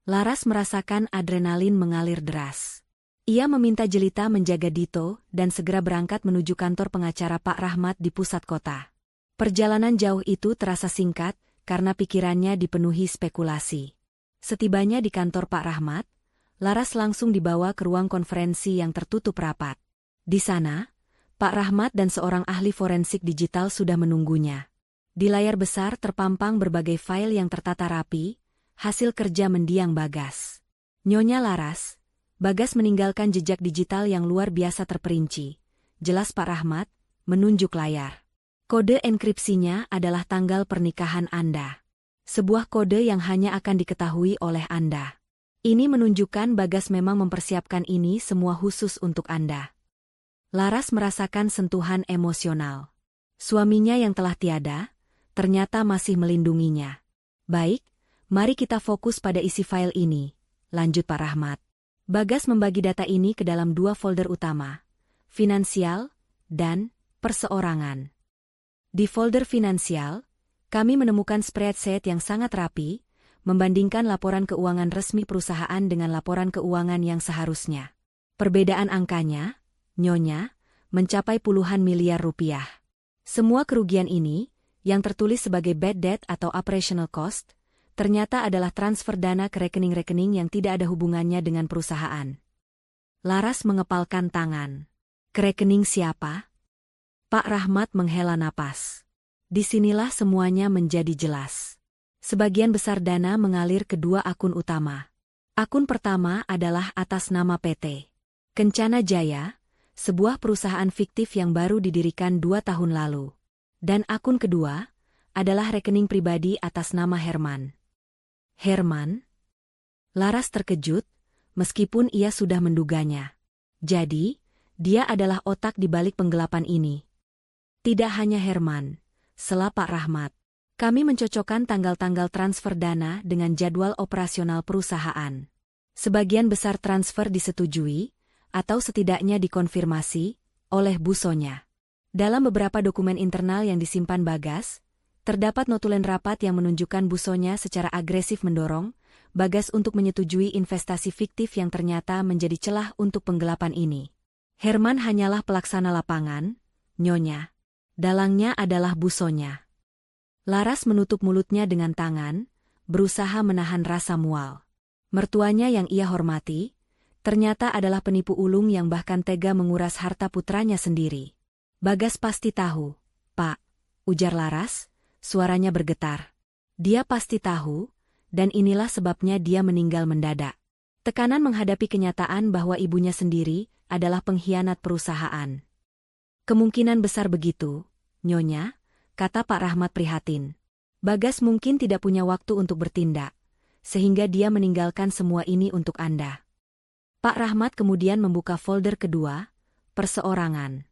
Laras merasakan adrenalin mengalir deras. Ia meminta Jelita menjaga Dito dan segera berangkat menuju kantor pengacara Pak Rahmat di pusat kota. Perjalanan jauh itu terasa singkat karena pikirannya dipenuhi spekulasi. Setibanya di kantor Pak Rahmat, Laras langsung dibawa ke ruang konferensi yang tertutup rapat. Di sana, Pak Rahmat dan seorang ahli forensik digital sudah menunggunya. Di layar besar terpampang berbagai file yang tertata rapi, hasil kerja mendiang Bagas. Nyonya Laras, Bagas meninggalkan jejak digital yang luar biasa terperinci. Jelas Pak Rahmat, menunjuk layar. Kode enkripsinya adalah tanggal pernikahan Anda. Sebuah kode yang hanya akan diketahui oleh Anda. Ini menunjukkan Bagas memang mempersiapkan ini semua khusus untuk Anda. Laras merasakan sentuhan emosional. Suaminya yang telah tiada, ternyata masih melindunginya. Baik, mari kita fokus pada isi file ini, lanjut Pak Rahmat. Bagas membagi data ini ke dalam 2 folder utama, finansial dan perseorangan. Di folder finansial, kami menemukan spreadsheet yang sangat rapi, membandingkan laporan keuangan resmi perusahaan dengan laporan keuangan yang seharusnya. Perbedaan angkanya, Nyonya, mencapai puluhan miliar rupiah. Semua kerugian ini, yang tertulis sebagai bad debt atau operational cost, ternyata adalah transfer dana ke rekening-rekening yang tidak ada hubungannya dengan perusahaan. Laras mengepalkan tangan. Ke rekening siapa? Pak Rahmat menghela napas. Disinilah semuanya menjadi jelas. Sebagian besar dana mengalir ke 2 akun utama. Akun pertama adalah atas nama PT Kencana Jaya, sebuah perusahaan fiktif yang baru didirikan 2 tahun lalu. Dan akun kedua adalah rekening pribadi atas nama Herman. Herman? Laras terkejut, meskipun ia sudah menduganya. Jadi, dia adalah otak di balik penggelapan ini. Tidak hanya Herman, sela Pak Rahmat. Kami mencocokkan tanggal-tanggal transfer dana dengan jadwal operasional perusahaan. Sebagian besar transfer disetujui, atau setidaknya dikonfirmasi, oleh Bu Sonya. Dalam beberapa dokumen internal yang disimpan Bagas, terdapat notulen rapat yang menunjukkan Bu Sonya secara agresif mendorong Bagas untuk menyetujui investasi fiktif yang ternyata menjadi celah untuk penggelapan ini. Herman hanyalah pelaksana lapangan, Nyonya. Dalangnya adalah Bu Sonya. Laras menutup mulutnya dengan tangan, berusaha menahan rasa mual. Mertuanya yang ia hormati, ternyata adalah penipu ulung yang bahkan tega menguras harta putranya sendiri. Bagas pasti tahu, Pak, ujar Laras, suaranya bergetar. Dia pasti tahu, dan inilah sebabnya dia meninggal mendadak. Tekanan menghadapi kenyataan bahwa ibunya sendiri adalah pengkhianat perusahaan. Kemungkinan besar begitu, Nyonya, kata Pak Rahmat prihatin. Bagas mungkin tidak punya waktu untuk bertindak, sehingga dia meninggalkan semua ini untuk Anda. Pak Rahmat kemudian membuka folder kedua, perseorangan.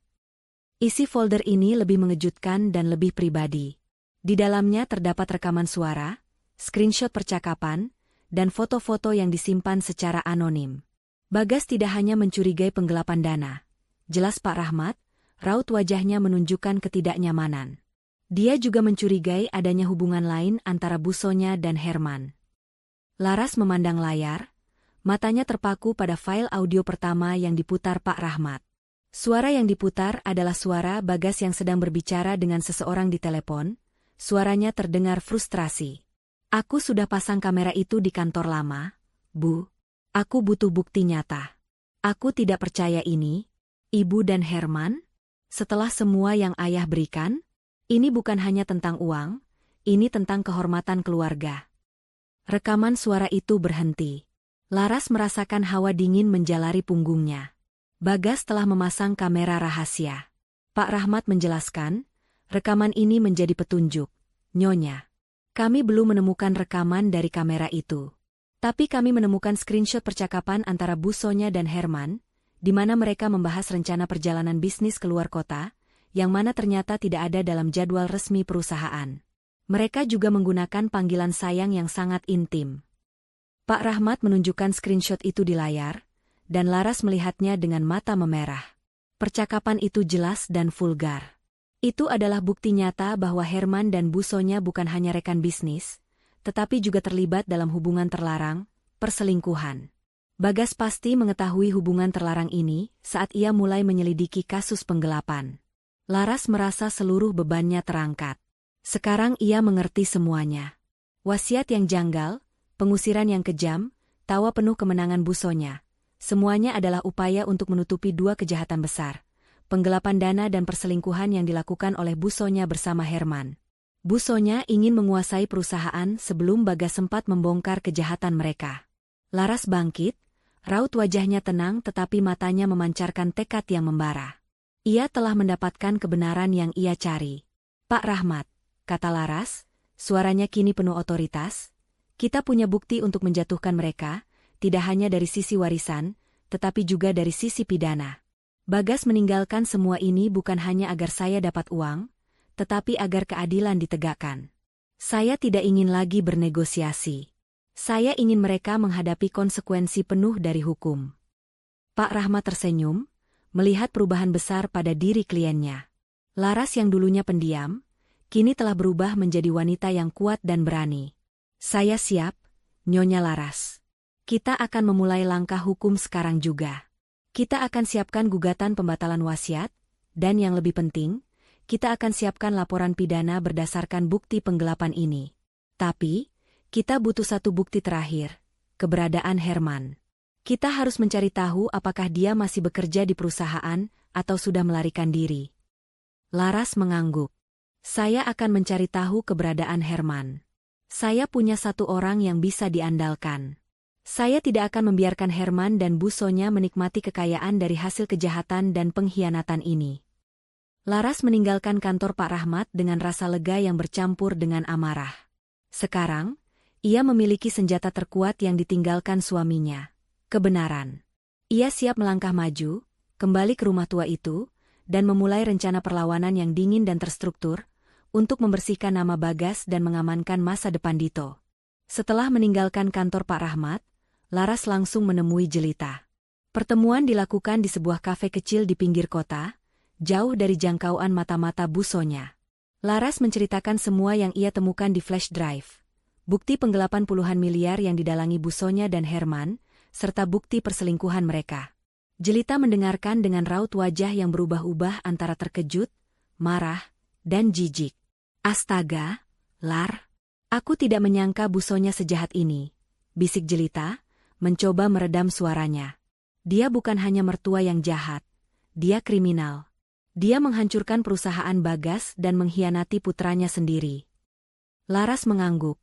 Isi folder ini lebih mengejutkan dan lebih pribadi. Di dalamnya terdapat rekaman suara, screenshot percakapan, dan foto-foto yang disimpan secara anonim. Bagas tidak hanya mencurigai penggelapan dana. Jelas Pak Rahmat, raut wajahnya menunjukkan ketidaknyamanan. Dia juga mencurigai adanya hubungan lain antara Bu Sonya dan Herman. Laras memandang layar, matanya terpaku pada file audio pertama yang diputar Pak Rahmat. Suara yang diputar adalah suara Bagas yang sedang berbicara dengan seseorang di telepon. Suaranya terdengar frustrasi. Aku sudah pasang kamera itu di kantor lama, Bu. Aku butuh bukti nyata. Aku tidak percaya ini, Ibu dan Herman. Setelah semua yang Ayah berikan, ini bukan hanya tentang uang, ini tentang kehormatan keluarga. Rekaman suara itu berhenti. Laras merasakan hawa dingin menjalari punggungnya. Bagas telah memasang kamera rahasia. Pak Rahmat menjelaskan, rekaman ini menjadi petunjuk. Nyonya, kami belum menemukan rekaman dari kamera itu. Tapi kami menemukan screenshot percakapan antara Bu Sonya dan Herman, di mana mereka membahas rencana perjalanan bisnis ke luar kota, yang mana ternyata tidak ada dalam jadwal resmi perusahaan. Mereka juga menggunakan panggilan sayang yang sangat intim. Pak Rahmat menunjukkan screenshot itu di layar, dan Laras melihatnya dengan mata memerah. Percakapan itu jelas dan vulgar. Itu adalah bukti nyata bahwa Herman dan Bu Sonya bukan hanya rekan bisnis, tetapi juga terlibat dalam hubungan terlarang, perselingkuhan. Bagas pasti mengetahui hubungan terlarang ini saat ia mulai menyelidiki kasus penggelapan. Laras merasa seluruh bebannya terangkat. Sekarang ia mengerti semuanya. Wasiat yang janggal, pengusiran yang kejam, tawa penuh kemenangan Bu Sonya. Semuanya adalah upaya untuk menutupi 2 kejahatan besar. Penggelapan dana dan perselingkuhan yang dilakukan oleh Bu Sonya bersama Herman. Bu Sonya ingin menguasai perusahaan sebelum Bagas sempat membongkar kejahatan mereka. Laras bangkit, raut wajahnya tenang tetapi matanya memancarkan tekad yang membara. Ia telah mendapatkan kebenaran yang ia cari. Pak Rahmat, kata Laras, suaranya kini penuh otoritas, kita punya bukti untuk menjatuhkan mereka, tidak hanya dari sisi warisan, tetapi juga dari sisi pidana. Bagas meninggalkan semua ini bukan hanya agar saya dapat uang, tetapi agar keadilan ditegakkan. Saya tidak ingin lagi bernegosiasi. Saya ingin mereka menghadapi konsekuensi penuh dari hukum. Pak Rahmat tersenyum, melihat perubahan besar pada diri kliennya. Laras yang dulunya pendiam, kini telah berubah menjadi wanita yang kuat dan berani. Saya siap, Nyonya Laras. Kita akan memulai langkah hukum sekarang juga. Kita akan siapkan gugatan pembatalan wasiat, dan yang lebih penting, kita akan siapkan laporan pidana berdasarkan bukti penggelapan ini. Tapi, kita butuh satu bukti terakhir, keberadaan Herman. Kita harus mencari tahu apakah dia masih bekerja di perusahaan atau sudah melarikan diri. Laras mengangguk. Saya akan mencari tahu keberadaan Herman. Saya punya satu orang yang bisa diandalkan. Saya tidak akan membiarkan Herman dan Bu Sonya menikmati kekayaan dari hasil kejahatan dan pengkhianatan ini. Laras meninggalkan kantor Pak Rahmat dengan rasa lega yang bercampur dengan amarah. Sekarang, ia memiliki senjata terkuat yang ditinggalkan suaminya. Kebenaran. Ia siap melangkah maju, kembali ke rumah tua itu, dan memulai rencana perlawanan yang dingin dan terstruktur, untuk membersihkan nama Bagas dan mengamankan masa depan Dito. Setelah meninggalkan kantor Pak Rahmat, Laras langsung menemui Jelita. Pertemuan dilakukan di sebuah kafe kecil di pinggir kota, jauh dari jangkauan mata-mata Bu Sonya. Laras menceritakan semua yang ia temukan di flash drive. Bukti penggelapan puluhan miliar yang didalangi Bu Sonya dan Herman, serta bukti perselingkuhan mereka. Jelita mendengarkan dengan raut wajah yang berubah-ubah antara terkejut, marah, dan jijik. Astaga, Lar, aku tidak menyangka Bu Sonya sejahat ini, bisik Jelita, mencoba meredam suaranya. Dia bukan hanya mertua yang jahat, dia kriminal. Dia menghancurkan perusahaan Bagas dan mengkhianati putranya sendiri. Laras mengangguk.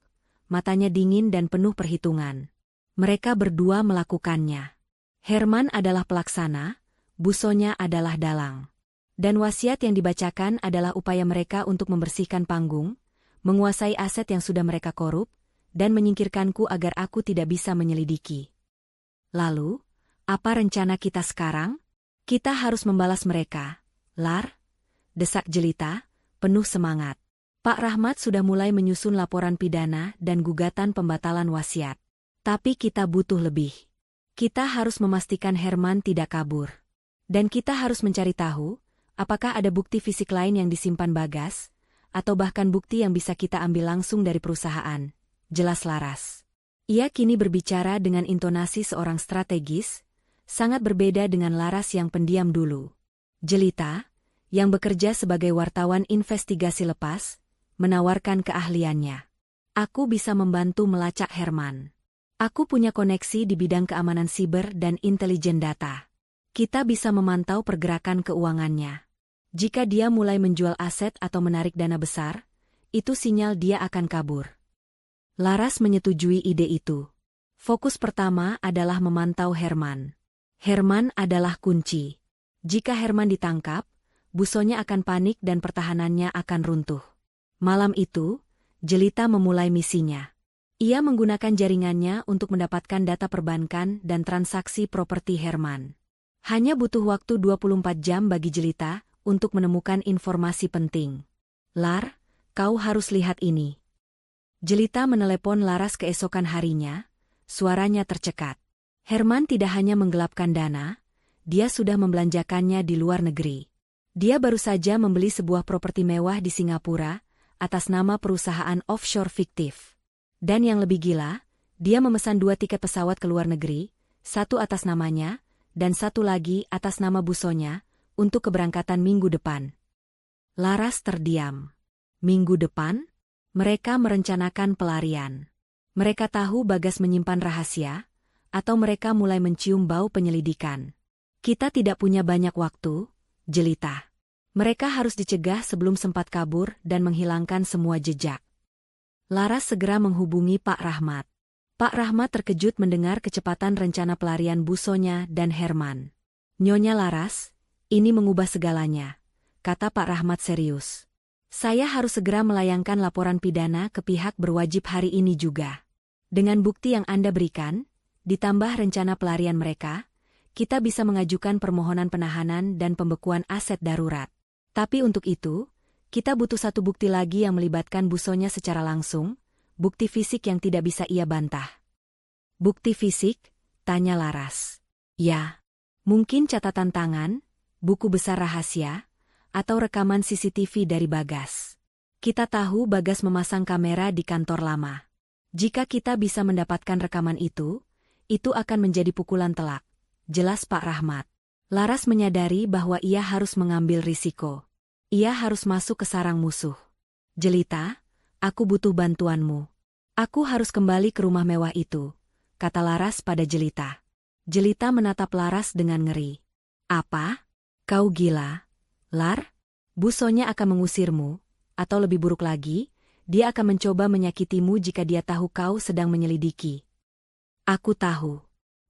Matanya dingin dan penuh perhitungan. Mereka berdua melakukannya. Herman adalah pelaksana, Bu Sonya adalah dalang. Dan wasiat yang dibacakan adalah upaya mereka untuk membersihkan panggung, menguasai aset yang sudah mereka korup, dan menyingkirkanku agar aku tidak bisa menyelidiki. Lalu, apa rencana kita sekarang? Kita harus membalas mereka, Lar, desak Jelita, penuh semangat. Pak Rahmat sudah mulai menyusun laporan pidana dan gugatan pembatalan wasiat. Tapi kita butuh lebih. Kita harus memastikan Herman tidak kabur. Dan kita harus mencari tahu, apakah ada bukti fisik lain yang disimpan Bagas, atau bahkan bukti yang bisa kita ambil langsung dari perusahaan. Jelas Laras. Ia kini berbicara dengan intonasi seorang strategis, sangat berbeda dengan Laras yang pendiam dulu. Jelita, yang bekerja sebagai wartawan investigasi lepas, menawarkan keahliannya. Aku bisa membantu melacak Herman. Aku punya koneksi di bidang keamanan siber dan intelijen data. Kita bisa memantau pergerakan keuangannya. Jika dia mulai menjual aset atau menarik dana besar, itu sinyal dia akan kabur. Laras menyetujui ide itu. Fokus pertama adalah memantau Herman. Herman adalah kunci. Jika Herman ditangkap, Bu Sonya akan panik dan pertahanannya akan runtuh. Malam itu, Jelita memulai misinya. Ia menggunakan jaringannya untuk mendapatkan data perbankan dan transaksi properti Herman. Hanya butuh waktu 24 jam bagi Jelita untuk menemukan informasi penting. Lar, kau harus lihat ini. Jelita menelepon Laras keesokan harinya, suaranya tercekat. Herman tidak hanya menggelapkan dana, dia sudah membelanjakannya di luar negeri. Dia baru saja membeli sebuah properti mewah di Singapura, atas nama perusahaan offshore fiktif. Dan yang lebih gila, dia memesan 2 tiket pesawat ke luar negeri, satu atas namanya, dan satu lagi atas nama Bu Sonya, untuk keberangkatan minggu depan. Laras terdiam. Minggu depan? Mereka merencanakan pelarian. Mereka tahu Bagas menyimpan rahasia, atau mereka mulai mencium bau penyelidikan. Kita tidak punya banyak waktu, Jelita. Mereka harus dicegah sebelum sempat kabur dan menghilangkan semua jejak. Laras segera menghubungi Pak Rahmat. Pak Rahmat terkejut mendengar kecepatan rencana pelarian Bu Sonya dan Herman. Nyonya Laras, ini mengubah segalanya, kata Pak Rahmat serius. Saya harus segera melayangkan laporan pidana ke pihak berwajib hari ini juga. Dengan bukti yang Anda berikan, ditambah rencana pelarian mereka, kita bisa mengajukan permohonan penahanan dan pembekuan aset darurat. Tapi untuk itu, Kita butuh satu bukti lagi yang melibatkan Busonya secara langsung, bukti fisik yang tidak bisa ia bantah. Bukti fisik? Tanya Laras. Ya, mungkin catatan tangan, buku besar rahasia, atau rekaman CCTV dari Bagas. Kita tahu Bagas memasang kamera di kantor lama. Jika kita bisa mendapatkan rekaman itu akan menjadi pukulan telak. Jelas Pak Rahmat. Laras menyadari bahwa ia harus mengambil risiko. Ia harus masuk ke sarang musuh. Jelita, aku butuh bantuanmu. Aku harus kembali ke rumah mewah itu, kata Laras pada Jelita. Jelita menatap Laras dengan ngeri. Apa? Kau gila? Lar? Busonya akan mengusirmu, atau lebih buruk lagi, dia akan mencoba menyakitimu jika dia tahu kau sedang menyelidiki. Aku tahu.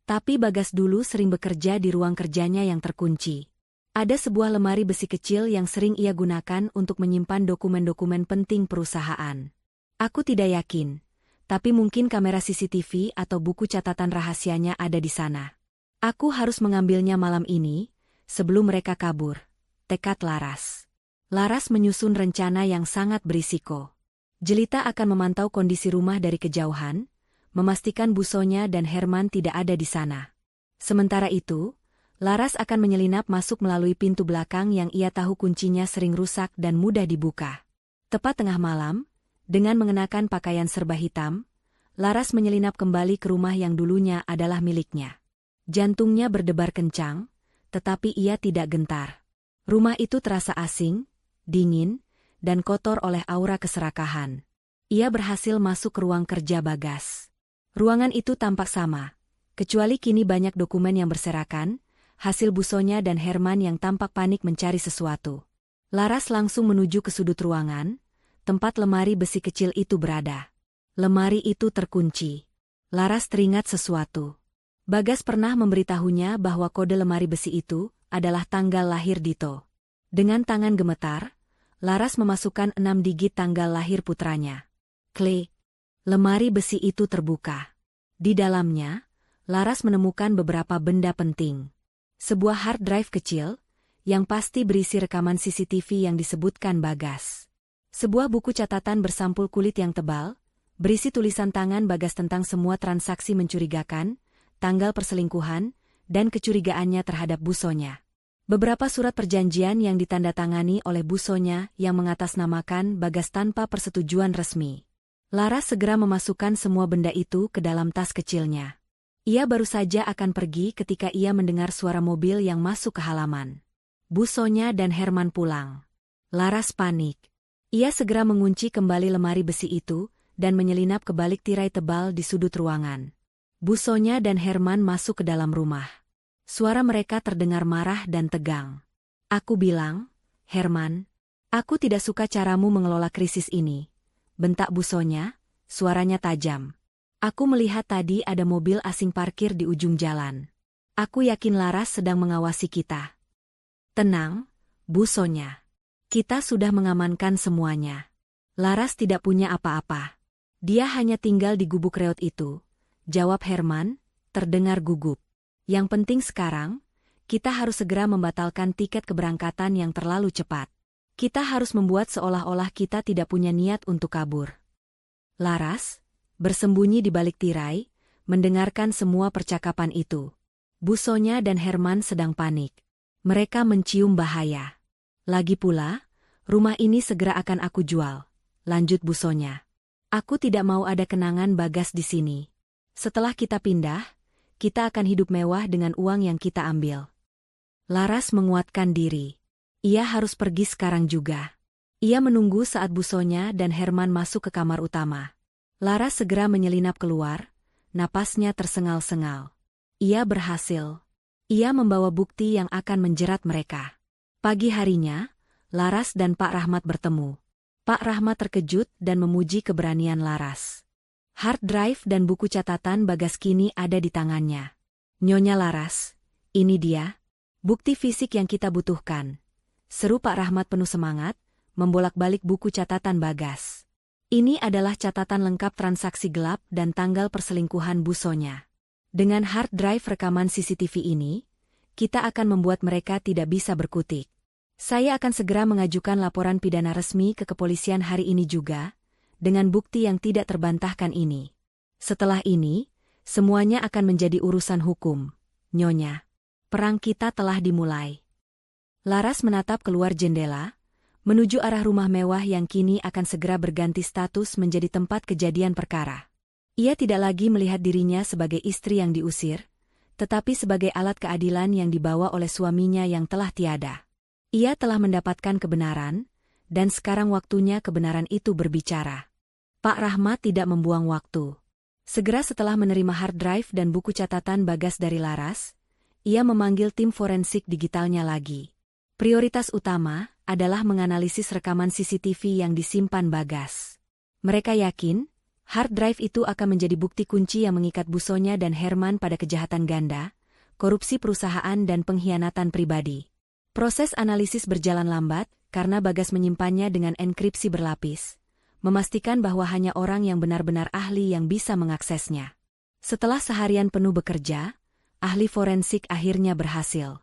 Tapi Bagas dulu sering bekerja di ruang kerjanya yang terkunci. Ada sebuah lemari besi kecil yang sering ia gunakan untuk menyimpan dokumen-dokumen penting perusahaan. Aku tidak yakin. Tapi mungkin kamera CCTV atau buku catatan rahasianya ada di sana. Aku harus mengambilnya malam ini, sebelum mereka kabur. Tekad Laras. Laras menyusun rencana yang sangat berisiko. Jelita akan memantau kondisi rumah dari kejauhan, memastikan Busonya dan Herman tidak ada di sana. Sementara itu, Laras akan menyelinap masuk melalui pintu belakang yang ia tahu kuncinya sering rusak dan mudah dibuka. Tepat tengah malam, dengan mengenakan pakaian serba hitam, Laras menyelinap kembali ke rumah yang dulunya adalah miliknya. Jantungnya berdebar kencang, tetapi ia tidak gentar. Rumah itu terasa asing, dingin, dan kotor oleh aura keserakahan. Ia berhasil masuk ke ruang kerja Bagas. Ruangan itu tampak sama, kecuali kini banyak dokumen yang berserakan, hasil Busonya dan Herman yang tampak panik mencari sesuatu. Laras langsung menuju ke sudut ruangan, tempat lemari besi kecil itu berada. Lemari itu terkunci. Laras teringat sesuatu. Bagas pernah memberitahunya bahwa kode lemari besi itu adalah tanggal lahir Dito. Dengan tangan gemetar, Laras memasukkan 6 digit tanggal lahir putranya. Klik. Lemari besi itu terbuka. Di dalamnya, Laras menemukan beberapa benda penting. Sebuah hard drive kecil, yang pasti berisi rekaman CCTV yang disebutkan Bagas. Sebuah buku catatan bersampul kulit yang tebal, berisi tulisan tangan Bagas tentang semua transaksi mencurigakan, tanggal perselingkuhan, dan kecurigaannya terhadap Busonya. Beberapa surat perjanjian yang ditandatangani oleh Busonya yang mengatasnamakan Bagas tanpa persetujuan resmi. Laras segera memasukkan semua benda itu ke dalam tas kecilnya. Ia baru saja akan pergi ketika ia mendengar suara mobil yang masuk ke halaman. Busonya dan Herman pulang. Laras panik. Ia segera mengunci kembali lemari besi itu dan menyelinap ke balik tirai tebal di sudut ruangan. Busonya dan Herman masuk ke dalam rumah. Suara mereka terdengar marah dan tegang. Aku bilang, Herman, aku tidak suka caramu mengelola krisis ini. Bentak Busonya, suaranya tajam. Aku melihat tadi ada mobil asing parkir di ujung jalan. Aku yakin Laras sedang mengawasi kita. Tenang, Busonya. Kita sudah mengamankan semuanya. Laras tidak punya apa-apa. Dia hanya tinggal di gubuk reot itu. Jawab Herman, terdengar gugup. Yang penting sekarang, kita harus segera membatalkan tiket keberangkatan yang terlalu cepat. Kita harus membuat seolah-olah kita tidak punya niat untuk kabur. Laras, bersembunyi di balik tirai, mendengarkan semua percakapan itu. Busonya dan Herman sedang panik. Mereka mencium bahaya. Lagi pula, rumah ini segera akan aku jual, lanjut Busonya. Aku tidak mau ada kenangan Bagas di sini. Setelah kita pindah, kita akan hidup mewah dengan uang yang kita ambil. Laras menguatkan diri. Ia harus pergi sekarang juga. Ia menunggu saat Busonya dan Herman masuk ke kamar utama. Laras segera menyelinap keluar, napasnya tersengal-sengal. Ia berhasil. Ia membawa bukti yang akan menjerat mereka. Pagi harinya, Laras dan Pak Rahmat bertemu. Pak Rahmat terkejut dan memuji keberanian Laras. Hard drive dan buku catatan Bagas kini ada di tangannya. Nyonya Laras, ini dia, bukti fisik yang kita butuhkan. Seru Pak Rahmat penuh semangat, membolak-balik buku catatan Bagas. Ini adalah catatan lengkap transaksi gelap dan tanggal perselingkuhan Busonya. Dengan hard drive rekaman CCTV ini, kita akan membuat mereka tidak bisa berkutik. Saya akan segera mengajukan laporan pidana resmi ke kepolisian hari ini juga, dengan bukti yang tidak terbantahkan ini. Setelah ini, semuanya akan menjadi urusan hukum, Nyonya. Perang kita telah dimulai. Laras menatap keluar jendela, menuju arah rumah mewah yang kini akan segera berganti status menjadi tempat kejadian perkara. Ia tidak lagi melihat dirinya sebagai istri yang diusir, tetapi sebagai alat keadilan yang dibawa oleh suaminya yang telah tiada. Ia telah mendapatkan kebenaran, dan sekarang waktunya kebenaran itu berbicara. Pak Rahmat tidak membuang waktu. Segera setelah menerima hard drive dan buku catatan Bagas dari Laras, ia memanggil tim forensik digitalnya lagi. Prioritas utama adalah menganalisis rekaman CCTV yang disimpan Bagas. Mereka yakin, hard drive itu akan menjadi bukti kunci yang mengikat Busonya dan Herman pada kejahatan ganda, korupsi perusahaan dan pengkhianatan pribadi. Proses analisis berjalan lambat karena Bagas menyimpannya dengan enkripsi berlapis, memastikan bahwa hanya orang yang benar-benar ahli yang bisa mengaksesnya. Setelah seharian penuh bekerja, ahli forensik akhirnya berhasil.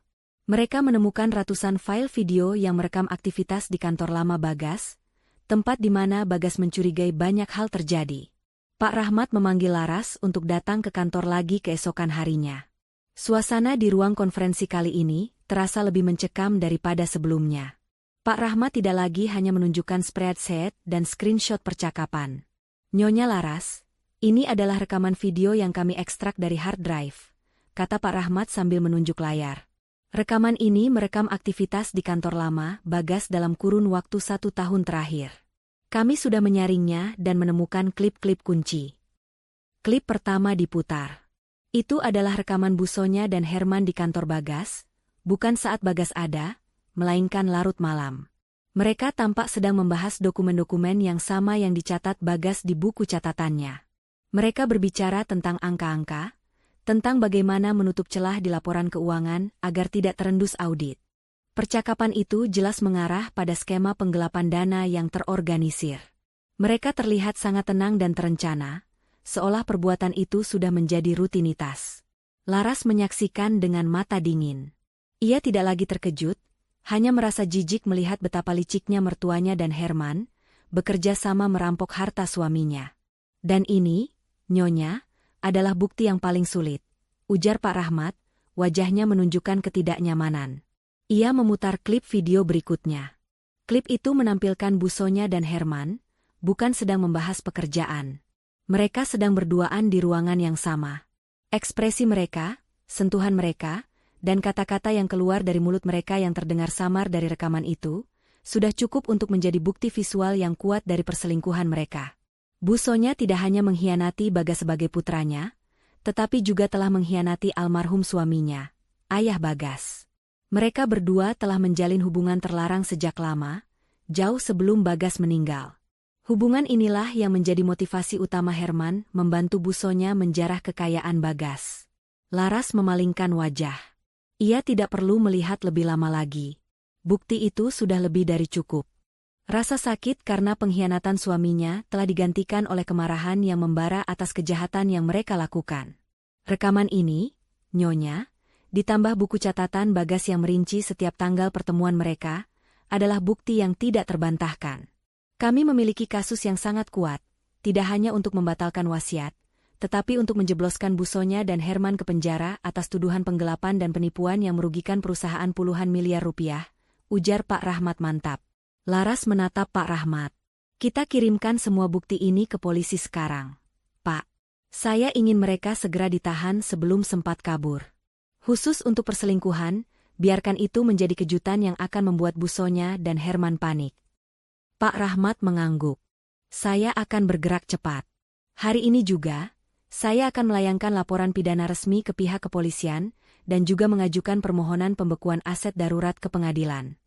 Mereka menemukan ratusan file video yang merekam aktivitas di kantor lama Bagas, tempat di mana Bagas mencurigai banyak hal terjadi. Pak Rahmat memanggil Laras untuk datang ke kantor lagi keesokan harinya. Suasana di ruang konferensi kali ini terasa lebih mencekam daripada sebelumnya. Pak Rahmat tidak lagi hanya menunjukkan spreadsheet dan screenshot percakapan. Nyonya Laras, ini adalah rekaman video yang kami ekstrak dari hard drive, kata Pak Rahmat sambil menunjuk layar. Rekaman ini merekam aktivitas di kantor lama Bagas dalam kurun waktu 1 tahun terakhir. Kami sudah menyaringnya dan menemukan klip-klip kunci. Klip pertama diputar. Itu adalah rekaman Busonya dan Herman di kantor Bagas, bukan saat Bagas ada, melainkan larut malam. Mereka tampak sedang membahas dokumen-dokumen yang sama yang dicatat Bagas di buku catatannya. Mereka berbicara tentang angka-angka, tentang bagaimana menutup celah di laporan keuangan agar tidak terendus audit. Percakapan itu jelas mengarah pada skema penggelapan dana yang terorganisir. Mereka terlihat sangat tenang dan terencana, seolah perbuatan itu sudah menjadi rutinitas. Laras menyaksikan dengan mata dingin. Ia tidak lagi terkejut, hanya merasa jijik melihat betapa liciknya mertuanya dan Herman, bekerja sama merampok harta suaminya. Dan ini, Nyonya, adalah bukti yang paling sulit, ujar Pak Rahmat, wajahnya menunjukkan ketidaknyamanan. Ia memutar klip video berikutnya. Klip itu menampilkan Busonya dan Herman, bukan sedang membahas pekerjaan. Mereka sedang berduaan di ruangan yang sama. Ekspresi mereka, sentuhan mereka, dan kata-kata yang keluar dari mulut mereka yang terdengar samar dari rekaman itu, sudah cukup untuk menjadi bukti visual yang kuat dari perselingkuhan mereka. Busonya tidak hanya mengkhianati Bagas sebagai putranya, tetapi juga telah mengkhianati almarhum suaminya, ayah Bagas. Mereka berdua telah menjalin hubungan terlarang sejak lama, jauh sebelum Bagas meninggal. Hubungan inilah yang menjadi motivasi utama Herman membantu Busonya menjarah kekayaan Bagas. Laras memalingkan wajah. Ia tidak perlu melihat lebih lama lagi. Bukti itu sudah lebih dari cukup. Rasa sakit karena pengkhianatan suaminya telah digantikan oleh kemarahan yang membara atas kejahatan yang mereka lakukan. Rekaman ini, Nyonya, ditambah buku catatan Bagas yang merinci setiap tanggal pertemuan mereka, adalah bukti yang tidak terbantahkan. Kami memiliki kasus yang sangat kuat, tidak hanya untuk membatalkan wasiat, tetapi untuk menjebloskan Busonya dan Herman ke penjara atas tuduhan penggelapan dan penipuan yang merugikan perusahaan puluhan miliar rupiah, ujar Pak Rahmat mantap. Laras menatap Pak Rahmat. Kita kirimkan semua bukti ini ke polisi sekarang, Pak. Saya ingin mereka segera ditahan sebelum sempat kabur. Khusus untuk perselingkuhan, biarkan itu menjadi kejutan yang akan membuat Busonya dan Herman panik. Pak Rahmat mengangguk. Saya akan bergerak cepat. Hari ini juga, saya akan melayangkan laporan pidana resmi ke pihak kepolisian dan juga mengajukan permohonan pembekuan aset darurat ke pengadilan.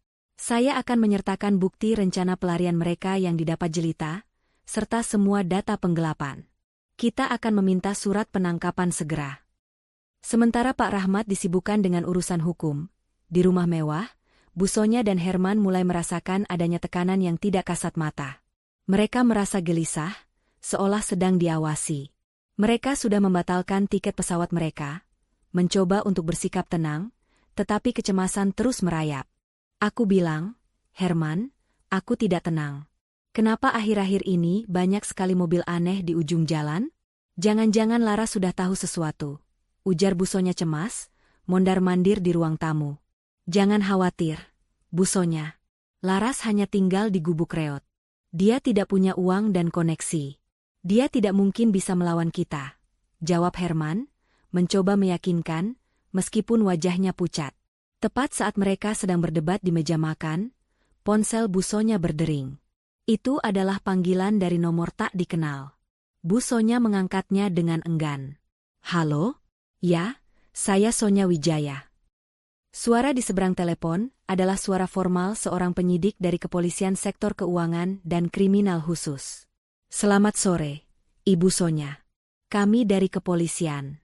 Saya akan menyertakan bukti rencana pelarian mereka yang didapat jelita, serta semua data penggelapan. Kita akan meminta surat penangkapan segera. Sementara Pak Rahmat disibukkan dengan urusan hukum, di rumah mewah, Busonya dan Herman mulai merasakan adanya tekanan yang tidak kasat mata. Mereka merasa gelisah, seolah sedang diawasi. Mereka sudah membatalkan tiket pesawat mereka, mencoba untuk bersikap tenang, tetapi kecemasan terus merayap. Aku bilang, Herman, aku tidak tenang. Kenapa akhir-akhir ini banyak sekali mobil aneh di ujung jalan? Jangan-jangan Laras sudah tahu sesuatu. Ujar Bu Sonya cemas, mondar-mandir di ruang tamu. Jangan khawatir, Bu Sonya. Laras hanya tinggal di gubuk reot. Dia tidak punya uang dan koneksi. Dia tidak mungkin bisa melawan kita. Jawab Herman, mencoba meyakinkan, meskipun wajahnya pucat. Tepat saat mereka sedang berdebat di meja makan, ponsel Bu Sonya berdering. Itu adalah panggilan dari nomor tak dikenal. Bu Sonya mengangkatnya dengan enggan. Halo? Ya, saya Sonya Wijaya. Suara di seberang telepon adalah suara formal seorang penyidik dari Kepolisian Sektor Keuangan dan Kriminal Khusus. Selamat sore, Ibu Sonya. Kami dari kepolisian.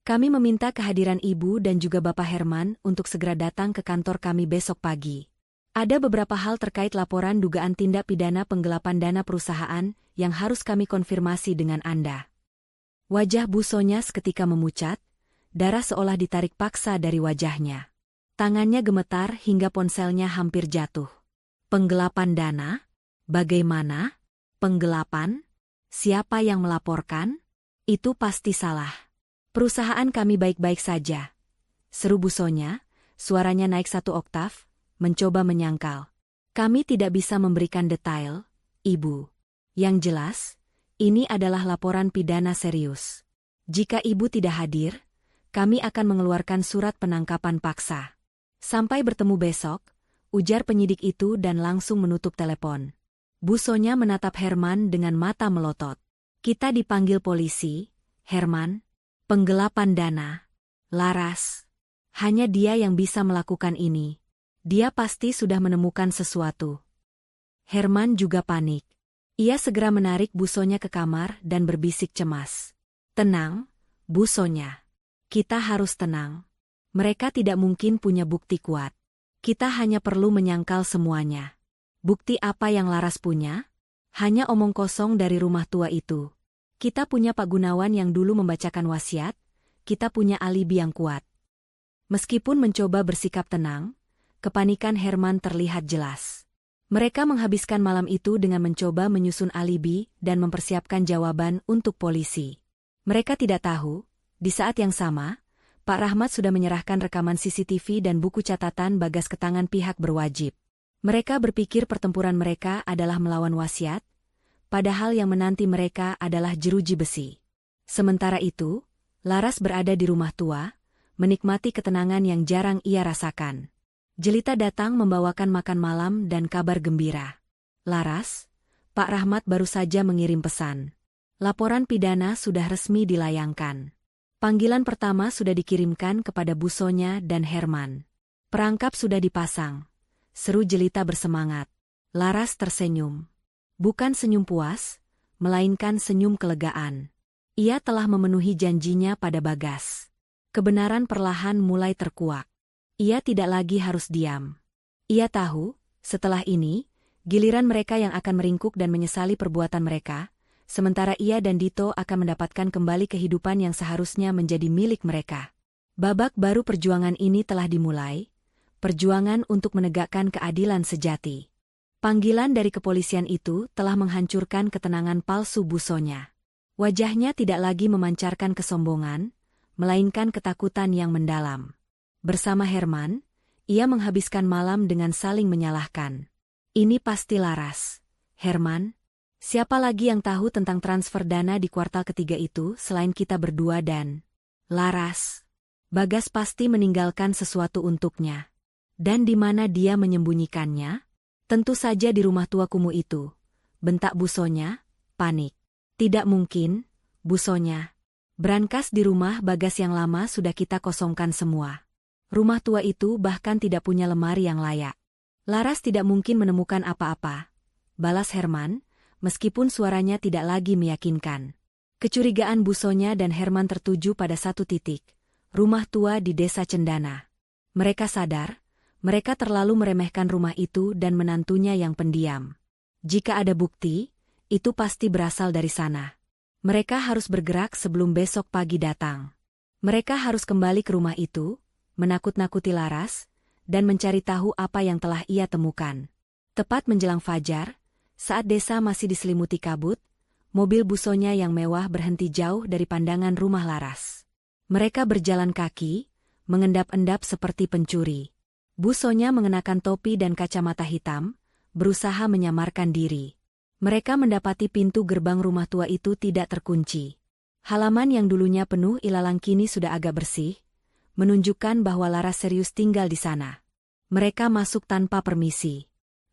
Kami meminta kehadiran Ibu dan juga Bapak Herman untuk segera datang ke kantor kami besok pagi. Ada beberapa hal terkait laporan dugaan tindak pidana penggelapan dana perusahaan yang harus kami konfirmasi dengan Anda. Wajah Bu Sonya seketika memucat, darah seolah ditarik paksa dari wajahnya. Tangannya gemetar hingga ponselnya hampir jatuh. Penggelapan dana? Bagaimana? Penggelapan? Siapa yang melaporkan? Itu pasti salah. Perusahaan kami baik-baik saja. Seru Bu Sonya, suaranya naik 1 oktav, mencoba menyangkal. Kami tidak bisa memberikan detail, Ibu. Yang jelas, ini adalah laporan pidana serius. Jika Ibu tidak hadir, kami akan mengeluarkan surat penangkapan paksa. Sampai bertemu besok, ujar penyidik itu dan langsung menutup telepon. Bu Sonya menatap Herman dengan mata melotot. Kita dipanggil polisi, Herman. Penggelapan dana. Laras. Hanya dia yang bisa melakukan ini. Dia pasti sudah menemukan sesuatu. Herman juga panik. Ia segera menarik Bu Sonya ke kamar dan berbisik cemas. Tenang, Bu Sonya. Kita harus tenang. Mereka tidak mungkin punya bukti kuat. Kita hanya perlu menyangkal semuanya. Bukti apa yang Laras punya? Hanya omong kosong dari rumah tua itu. Kita punya Pak Gunawan yang dulu membacakan wasiat, kita punya alibi yang kuat. Meskipun mencoba bersikap tenang, kepanikan Herman terlihat jelas. Mereka menghabiskan malam itu dengan mencoba menyusun alibi dan mempersiapkan jawaban untuk polisi. Mereka tidak tahu, di saat yang sama, Pak Rahmat sudah menyerahkan rekaman CCTV dan buku catatan Bagas ke tangan pihak berwajib. Mereka berpikir pertempuran mereka adalah melawan wasiat, padahal yang menanti mereka adalah jeruji besi. Sementara itu, Laras berada di rumah tua, menikmati ketenangan yang jarang ia rasakan. Jelita datang membawakan makan malam dan kabar gembira. Laras, Pak Rahmat baru saja mengirim pesan. Laporan pidana sudah resmi dilayangkan. Panggilan pertama sudah dikirimkan kepada Bu Sonya dan Herman. Perangkap sudah dipasang. Seru Jelita bersemangat. Laras tersenyum. Bukan senyum puas, melainkan senyum kelegaan. Ia telah memenuhi janjinya pada Bagas. Kebenaran perlahan mulai terkuak. Ia tidak lagi harus diam. Ia tahu, setelah ini, giliran mereka yang akan meringkuk dan menyesali perbuatan mereka, sementara ia dan Dito akan mendapatkan kembali kehidupan yang seharusnya menjadi milik mereka. Babak baru perjuangan ini telah dimulai, perjuangan untuk menegakkan keadilan sejati. Panggilan dari kepolisian itu telah menghancurkan ketenangan palsu Bu Sonya. Wajahnya tidak lagi memancarkan kesombongan, melainkan ketakutan yang mendalam. Bersama Herman, ia menghabiskan malam dengan saling menyalahkan. Ini pasti Laras. Herman, siapa lagi yang tahu tentang transfer dana di kuartal ketiga itu selain kita berdua dan Laras? Bagas pasti meninggalkan sesuatu untuknya. Dan di mana dia menyembunyikannya? Tentu saja di rumah tua kumuh itu. Bentak Bu Sonya, panik. Tidak mungkin, Bu Sonya. Brankas di rumah Bagas yang lama sudah kita kosongkan semua. Rumah tua itu bahkan tidak punya lemari yang layak. Laras tidak mungkin menemukan apa-apa. Balas Herman, meskipun suaranya tidak lagi meyakinkan. Kecurigaan Bu Sonya dan Herman tertuju pada satu titik. Rumah tua di Desa Cendana. Mereka sadar, mereka terlalu meremehkan rumah itu dan menantunya yang pendiam. Jika ada bukti, itu pasti berasal dari sana. Mereka harus bergerak sebelum besok pagi datang. Mereka harus kembali ke rumah itu, menakut-nakuti Laras, dan mencari tahu apa yang telah ia temukan. Tepat menjelang fajar, saat desa masih diselimuti kabut, mobil busonya yang mewah berhenti jauh dari pandangan rumah Laras. Mereka berjalan kaki, mengendap-endap seperti pencuri. Busonya mengenakan topi dan kacamata hitam, berusaha menyamarkan diri. Mereka mendapati pintu gerbang rumah tua itu tidak terkunci. Halaman yang dulunya penuh ilalang kini sudah agak bersih, menunjukkan bahwa Laras serius tinggal di sana. Mereka masuk tanpa permisi.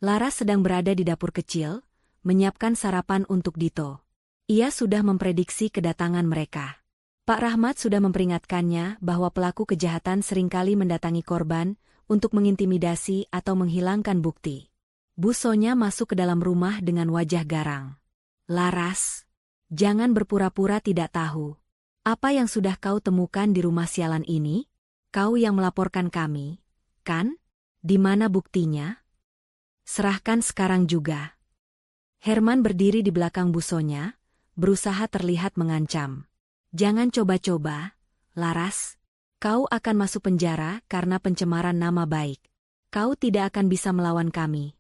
Laras sedang berada di dapur kecil, menyiapkan sarapan untuk Dito. Ia sudah memprediksi kedatangan mereka. Pak Rahmat sudah memperingatkannya bahwa pelaku kejahatan seringkali mendatangi korban untuk mengintimidasi atau menghilangkan bukti. Busonya masuk ke dalam rumah dengan wajah garang. "Laras, jangan berpura-pura tidak tahu. Apa yang sudah kau temukan di rumah sialan ini? Kau yang melaporkan kami, kan? Di mana buktinya? Serahkan sekarang juga." Herman berdiri di belakang busonya, berusaha terlihat mengancam. "Jangan coba-coba, Laras. Kau akan masuk penjara karena pencemaran nama baik. Kau tidak akan bisa melawan kami."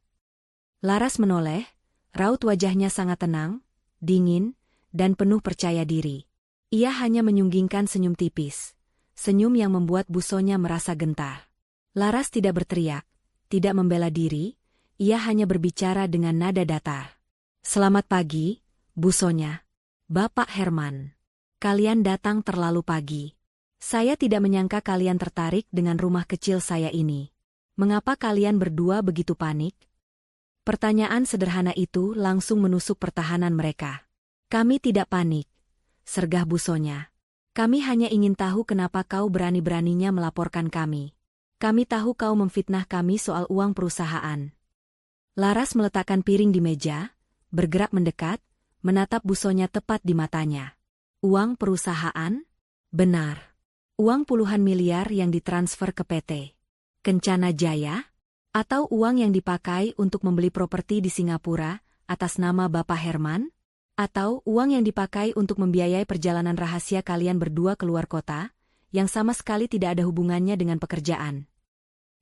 Laras menoleh, raut wajahnya sangat tenang, dingin, dan penuh percaya diri. Ia hanya menyunggingkan senyum tipis, senyum yang membuat busonya merasa gentar. Laras tidak berteriak, tidak membela diri, ia hanya berbicara dengan nada datar. "Selamat pagi, busonya. Bapak Herman. Kalian datang terlalu pagi. Saya tidak menyangka kalian tertarik dengan rumah kecil saya ini. Mengapa kalian berdua begitu panik?" Pertanyaan sederhana itu langsung menusuk pertahanan mereka. "Kami tidak panik," sergah busonya. "Kami hanya ingin tahu kenapa kau berani-beraninya melaporkan kami. Kami tahu kau memfitnah kami soal uang perusahaan." Laras meletakkan piring di meja, bergerak mendekat, menatap busonya tepat di matanya. "Uang perusahaan? Benar. Uang puluhan miliar yang ditransfer ke PT Kencana Jaya? Atau uang yang dipakai untuk membeli properti di Singapura atas nama Bapak Herman? Atau uang yang dipakai untuk membiayai perjalanan rahasia kalian berdua keluar kota, yang sama sekali tidak ada hubungannya dengan pekerjaan?"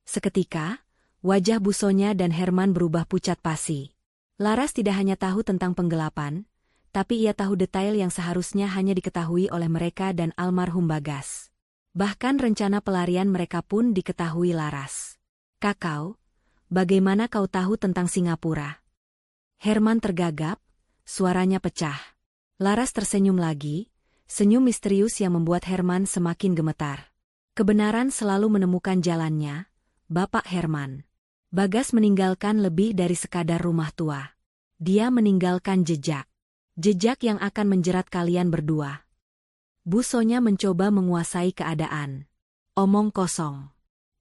Seketika, wajah busonya dan Herman berubah pucat pasi. Laras tidak hanya tahu tentang penggelapan, tapi ia tahu detail yang seharusnya hanya diketahui oleh mereka dan almarhum Bagas. Bahkan rencana pelarian mereka pun diketahui Laras. "Kakau, bagaimana kau tahu tentang Singapura?" Herman tergagap, suaranya pecah. Laras tersenyum lagi, senyum misterius yang membuat Herman semakin gemetar. "Kebenaran selalu menemukan jalannya, Bapak Herman. Bagas meninggalkan lebih dari sekadar rumah tua. Dia meninggalkan jejak. Jejak yang akan menjerat kalian berdua." Busonya mencoba menguasai keadaan. "Omong kosong.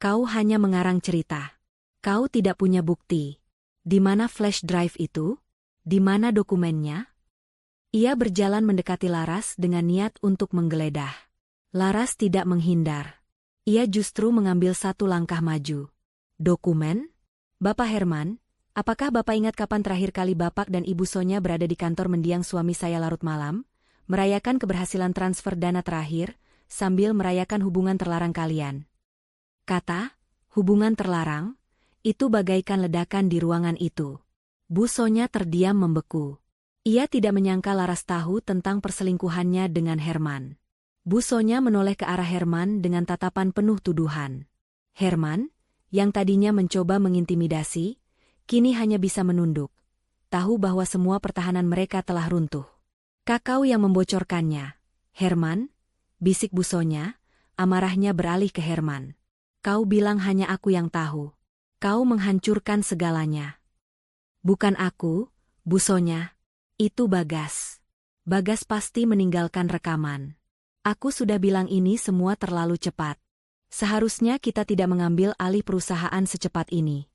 Kau hanya mengarang cerita. Kau tidak punya bukti. Di mana flash drive itu? Di mana dokumennya?" Ia berjalan mendekati Laras dengan niat untuk menggeledah. Laras tidak menghindar. Ia justru mengambil satu langkah maju. "Dokumen? Bapak Herman, apakah Bapak ingat kapan terakhir kali Bapak dan Ibu Sonya berada di kantor mendiang suami saya larut malam, merayakan keberhasilan transfer dana terakhir, sambil merayakan hubungan terlarang kalian?" Kata, "hubungan terlarang," itu bagaikan ledakan di ruangan itu. Bu Sonya terdiam membeku. Ia tidak menyangka Laras tahu tentang perselingkuhannya dengan Herman. Bu Sonya menoleh ke arah Herman dengan tatapan penuh tuduhan. Herman, yang tadinya mencoba mengintimidasi, kini hanya bisa menunduk. Tahu bahwa semua pertahanan mereka telah runtuh. "Kakau yang membocorkannya, Herman," bisik Bu Sonya, amarahnya beralih ke Herman. "Kau bilang hanya aku yang tahu. Kau menghancurkan segalanya." "Bukan aku, Bu Sonya. Itu Bagas. Bagas pasti meninggalkan rekaman. Aku sudah bilang ini semua terlalu cepat. Seharusnya kita tidak mengambil alih perusahaan secepat ini."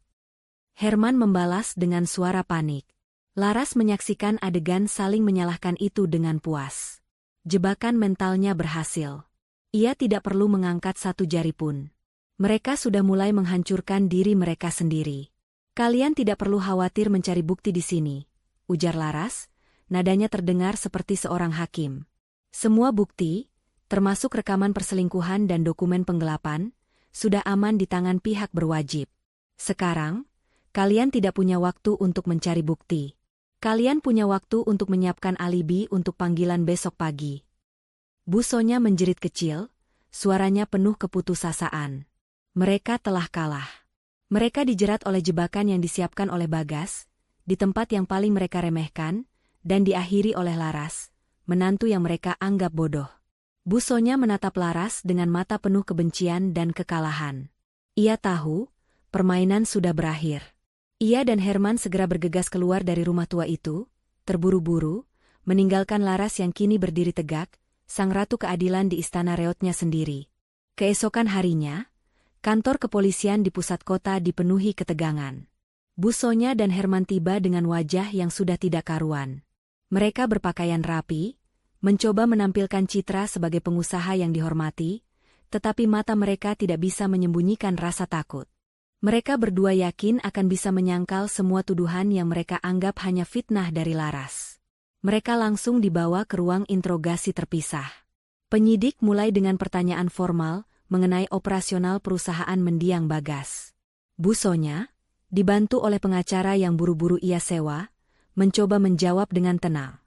Herman membalas dengan suara panik. Laras menyaksikan adegan saling menyalahkan itu dengan puas. Jebakan mentalnya berhasil. Ia tidak perlu mengangkat satu jari pun. Mereka sudah mulai menghancurkan diri mereka sendiri. "Kalian tidak perlu khawatir mencari bukti di sini," ujar Laras, nadanya terdengar seperti seorang hakim. "Semua bukti, termasuk rekaman perselingkuhan dan dokumen penggelapan, sudah aman di tangan pihak berwajib. Sekarang, kalian tidak punya waktu untuk mencari bukti. Kalian punya waktu untuk menyiapkan alibi untuk panggilan besok pagi. Bu Sonya menjerit kecil, suaranya penuh keputusasaan. Mereka telah kalah. Mereka dijerat oleh jebakan yang disiapkan oleh Bagas, di tempat yang paling mereka remehkan, dan diakhiri oleh Laras, menantu yang mereka anggap bodoh. Bu Sonya menatap Laras dengan mata penuh kebencian dan kekalahan. Ia tahu, permainan sudah berakhir. Ia dan Herman segera bergegas keluar dari rumah tua itu, terburu-buru, meninggalkan Laras yang kini berdiri tegak, sang ratu keadilan di istana reotnya sendiri. Keesokan harinya, kantor kepolisian di pusat kota dipenuhi ketegangan. Bu Sonya dan Herman tiba dengan wajah yang sudah tidak karuan. Mereka berpakaian rapi, mencoba menampilkan citra sebagai pengusaha yang dihormati, tetapi mata mereka tidak bisa menyembunyikan rasa takut. Mereka berdua yakin akan bisa menyangkal semua tuduhan yang mereka anggap hanya fitnah dari Laras. Mereka langsung dibawa ke ruang interogasi terpisah. Penyidik mulai dengan pertanyaan formal mengenai operasional perusahaan mendiang Bagas. Bu Sonya, dibantu oleh pengacara yang buru-buru ia sewa, mencoba menjawab dengan tenang.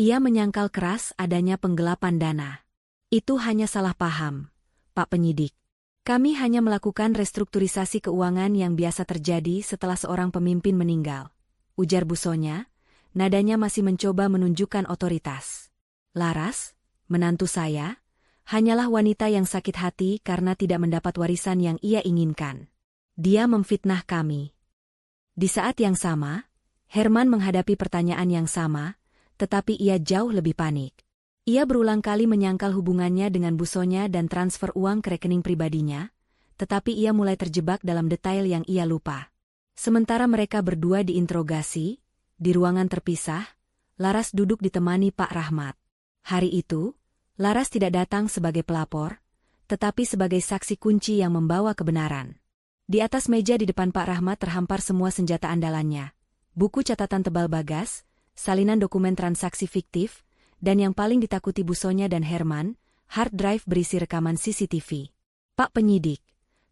Ia menyangkal keras adanya penggelapan dana. Itu hanya salah paham, Pak Penyidik. Kami hanya melakukan restrukturisasi keuangan yang biasa terjadi setelah seorang pemimpin meninggal, ujar Bu Sonya. Nadanya masih mencoba menunjukkan otoritas. Laras, menantu saya, hanyalah wanita yang sakit hati karena tidak mendapat warisan yang ia inginkan. Dia memfitnah kami. Di saat yang sama, Herman menghadapi pertanyaan yang sama, tetapi ia jauh lebih panik. Ia berulang kali menyangkal hubungannya dengan Bu Sonya dan transfer uang ke rekening pribadinya, tetapi ia mulai terjebak dalam detail yang ia lupa. Sementara mereka berdua diinterogasi, di ruangan terpisah, Laras duduk ditemani Pak Rahmat. Hari itu, Laras tidak datang sebagai pelapor, tetapi sebagai saksi kunci yang membawa kebenaran. Di atas meja di depan Pak Rahmat terhampar semua senjata andalannya, buku catatan tebal Bagas, salinan dokumen transaksi fiktif, dan yang paling ditakuti Bu Sonya dan Herman, hard drive berisi rekaman CCTV. Pak Penyidik,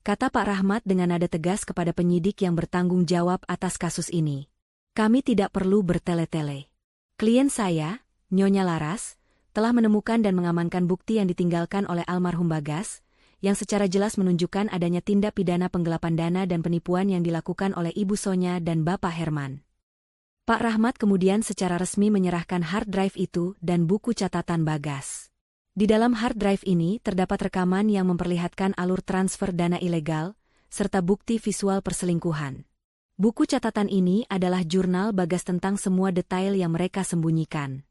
kata Pak Rahmat dengan nada tegas kepada penyidik yang bertanggung jawab atas kasus ini. Kami tidak perlu bertele-tele. Klien saya, Nyonya Laras, telah menemukan dan mengamankan bukti yang ditinggalkan oleh almarhum Bagas, yang secara jelas menunjukkan adanya tindak pidana penggelapan dana dan penipuan yang dilakukan oleh Ibu Sonya dan Bapak Herman. Pak Rahmat kemudian secara resmi menyerahkan hard drive itu dan buku catatan Bagas. Di dalam hard drive ini terdapat rekaman yang memperlihatkan alur transfer dana ilegal, serta bukti visual perselingkuhan. Buku catatan ini adalah jurnal Bagas tentang semua detail yang mereka sembunyikan.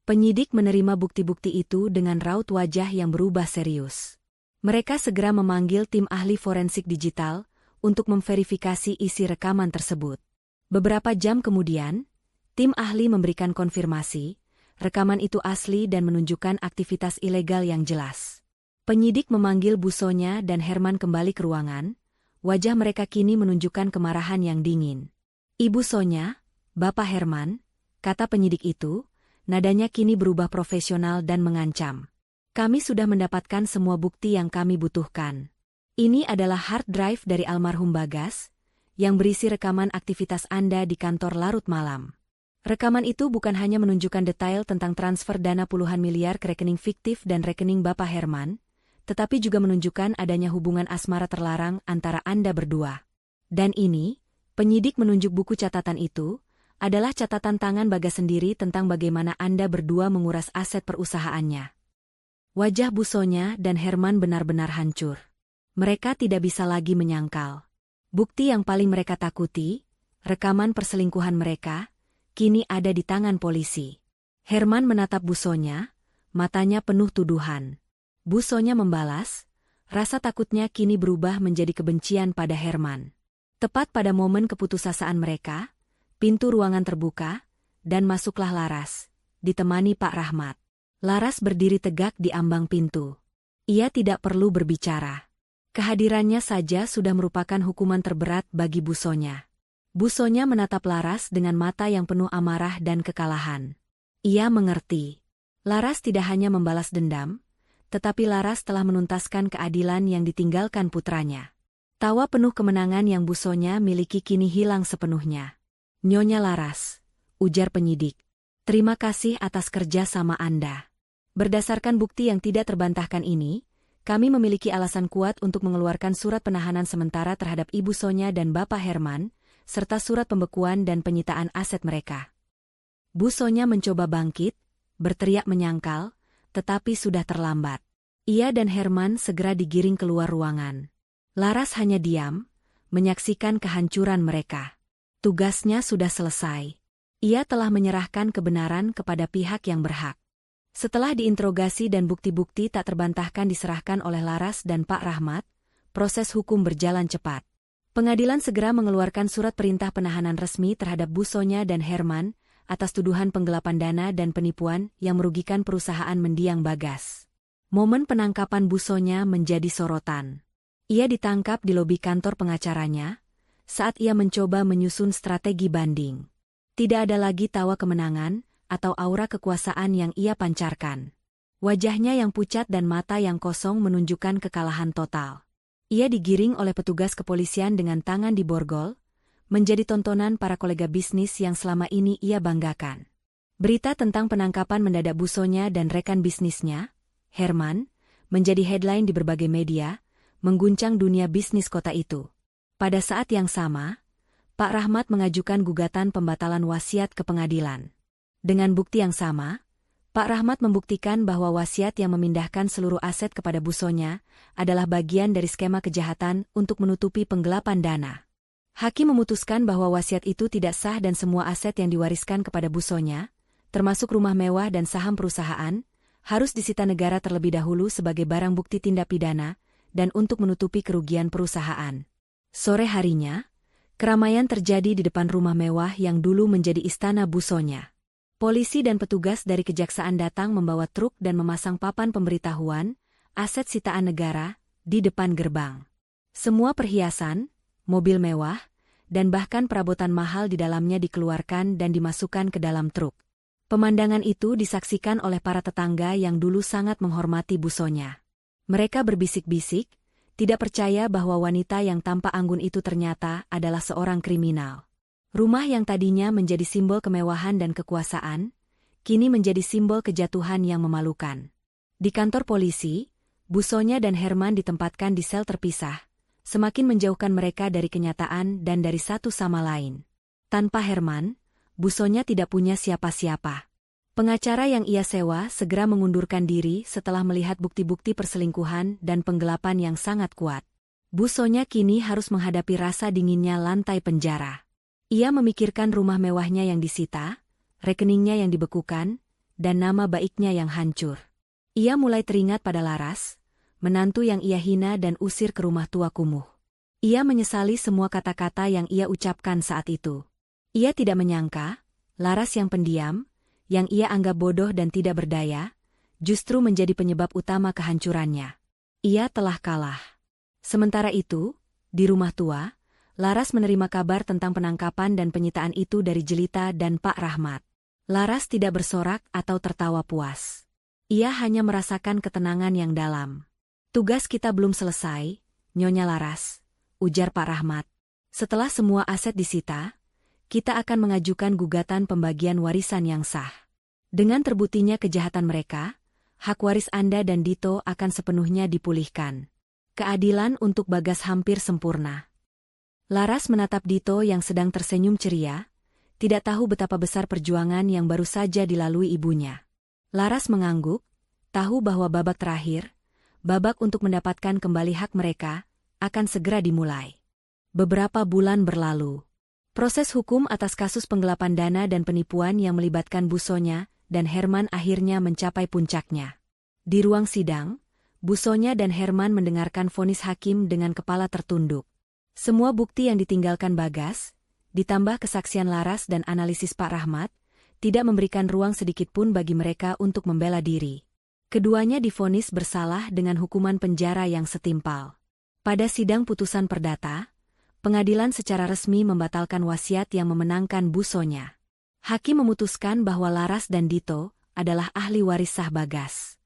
Penyidik menerima bukti-bukti itu dengan raut wajah yang berubah serius. Mereka segera memanggil tim ahli forensik digital untuk memverifikasi isi rekaman tersebut. Beberapa jam kemudian, tim ahli memberikan konfirmasi, rekaman itu asli dan menunjukkan aktivitas ilegal yang jelas. Penyidik memanggil Bu Sonya dan Herman kembali ke ruangan. Wajah mereka kini menunjukkan kemarahan yang dingin. Ibu Sonya, Bapak Herman, kata penyidik itu, nadanya kini berubah profesional dan mengancam. Kami sudah mendapatkan semua bukti yang kami butuhkan. Ini adalah hard drive dari almarhum Bagas, yang berisi rekaman aktivitas Anda di kantor larut malam. Rekaman itu bukan hanya menunjukkan detail tentang transfer dana puluhan miliar ke rekening fiktif dan rekening Bapak Herman, tetapi juga menunjukkan adanya hubungan asmara terlarang antara Anda berdua. Dan ini, penyidik menunjuk buku catatan itu, adalah catatan tangan Bagas sendiri tentang bagaimana Anda berdua menguras aset perusahaannya. Wajah Bu Sonya dan Herman benar-benar hancur. Mereka tidak bisa lagi menyangkal. Bukti yang paling mereka takuti, rekaman perselingkuhan mereka, kini ada di tangan polisi. Herman menatap Bu Sonya, matanya penuh tuduhan. Bu Sonya membalas, rasa takutnya kini berubah menjadi kebencian pada Herman. Tepat pada momen keputusasaan mereka, pintu ruangan terbuka, dan masuklah Laras, ditemani Pak Rahmat. Laras berdiri tegak di ambang pintu. Ia tidak perlu berbicara. Kehadirannya saja sudah merupakan hukuman terberat bagi Bu Sonya. Bu Sonya menatap Laras dengan mata yang penuh amarah dan kekalahan. Ia mengerti. Laras tidak hanya membalas dendam, tetapi Laras telah menuntaskan keadilan yang ditinggalkan putranya. Tawa penuh kemenangan yang Bu Sonya miliki kini hilang sepenuhnya. "Nyonya Laras," ujar penyidik, "terima kasih atas kerja sama Anda. Berdasarkan bukti yang tidak terbantahkan ini, kami memiliki alasan kuat untuk mengeluarkan surat penahanan sementara terhadap Ibu Sonya dan Bapak Herman, serta surat pembekuan dan penyitaan aset mereka." Bu Sonya mencoba bangkit, berteriak menyangkal, tetapi sudah terlambat. Ia dan Herman segera digiring keluar ruangan. Laras hanya diam, menyaksikan kehancuran mereka. Tugasnya sudah selesai. Ia telah menyerahkan kebenaran kepada pihak yang berhak. Setelah diinterogasi dan bukti-bukti tak terbantahkan diserahkan oleh Laras dan Pak Rahmat, proses hukum berjalan cepat. Pengadilan segera mengeluarkan surat perintah penahanan resmi terhadap Bu Sonya dan Herman atas tuduhan penggelapan dana dan penipuan yang merugikan perusahaan mendiang Bagas. Momen penangkapan Bu Sonya menjadi sorotan. Ia ditangkap di lobi kantor pengacaranya saat ia mencoba menyusun strategi banding. Tidak ada lagi tawa kemenangan atau aura kekuasaan yang ia pancarkan. Wajahnya yang pucat dan mata yang kosong menunjukkan kekalahan total. Ia digiring oleh petugas kepolisian dengan tangan di borgol, menjadi tontonan para kolega bisnis yang selama ini ia banggakan. Berita tentang penangkapan mendadak Bu Sonya dan rekan bisnisnya, Herman, menjadi headline di berbagai media, mengguncang dunia bisnis kota itu. Pada saat yang sama, Pak Rahmat mengajukan gugatan pembatalan wasiat ke pengadilan. Dengan bukti yang sama, Pak Rahmat membuktikan bahwa wasiat yang memindahkan seluruh aset kepada Bu Sonya adalah bagian dari skema kejahatan untuk menutupi penggelapan dana. Hakim memutuskan bahwa wasiat itu tidak sah dan semua aset yang diwariskan kepada Bu Sonya, termasuk rumah mewah dan saham perusahaan, harus disita negara terlebih dahulu sebagai barang bukti tindak pidana dan untuk menutupi kerugian perusahaan. Sore harinya, keramaian terjadi di depan rumah mewah yang dulu menjadi istana Bu Sonya. Polisi dan petugas dari kejaksaan datang membawa truk dan memasang papan pemberitahuan, aset sitaan negara, di depan gerbang. Semua perhiasan, mobil mewah, dan bahkan perabotan mahal di dalamnya dikeluarkan dan dimasukkan ke dalam truk. Pemandangan itu disaksikan oleh para tetangga yang dulu sangat menghormati Bu Sonya. Mereka berbisik-bisik, tidak percaya bahwa wanita yang tampak anggun itu ternyata adalah seorang kriminal. Rumah yang tadinya menjadi simbol kemewahan dan kekuasaan, kini menjadi simbol kejatuhan yang memalukan. Di kantor polisi, Bu Sonya dan Herman ditempatkan di sel terpisah, semakin menjauhkan mereka dari kenyataan dan dari satu sama lain. Tanpa Herman, Bu Sonya tidak punya siapa-siapa. Pengacara yang ia sewa segera mengundurkan diri setelah melihat bukti-bukti perselingkuhan dan penggelapan yang sangat kuat. Bu Sonya kini harus menghadapi rasa dinginnya lantai penjara. Ia memikirkan rumah mewahnya yang disita, rekeningnya yang dibekukan, dan nama baiknya yang hancur. Ia mulai teringat pada Laras, menantu yang ia hina dan usir ke rumah tua kumuh. Ia menyesali semua kata-kata yang ia ucapkan saat itu. Ia tidak menyangka, Laras yang pendiam, yang ia anggap bodoh dan tidak berdaya, justru menjadi penyebab utama kehancurannya. Ia telah kalah. Sementara itu, di rumah tua, Laras menerima kabar tentang penangkapan dan penyitaan itu dari Jelita dan Pak Rahmat. Laras tidak bersorak atau tertawa puas. Ia hanya merasakan ketenangan yang dalam. "Tugas kita belum selesai, Nyonya Laras," ujar Pak Rahmat. "Setelah semua aset disita, kita akan mengajukan gugatan pembagian warisan yang sah. Dengan terbuktinya kejahatan mereka, hak waris Anda dan Dito akan sepenuhnya dipulihkan. Keadilan untuk Bagas hampir sempurna." Laras menatap Dito yang sedang tersenyum ceria, tidak tahu betapa besar perjuangan yang baru saja dilalui ibunya. Laras mengangguk, tahu bahwa babak terakhir, babak untuk mendapatkan kembali hak mereka, akan segera dimulai. Beberapa bulan berlalu. Proses hukum atas kasus penggelapan dana dan penipuan yang melibatkan Bu Sonya dan Herman akhirnya mencapai puncaknya. Di ruang sidang, Bu Sonya dan Herman mendengarkan vonis hakim dengan kepala tertunduk. Semua bukti yang ditinggalkan Bagas, ditambah kesaksian Laras dan analisis Pak Rahmat, tidak memberikan ruang sedikitpun bagi mereka untuk membela diri. Keduanya divonis bersalah dengan hukuman penjara yang setimpal. Pada sidang putusan perdata, pengadilan secara resmi membatalkan wasiat yang memenangkan Bu Sonya. Hakim memutuskan bahwa Laras dan Dito adalah ahli waris sah Bagas.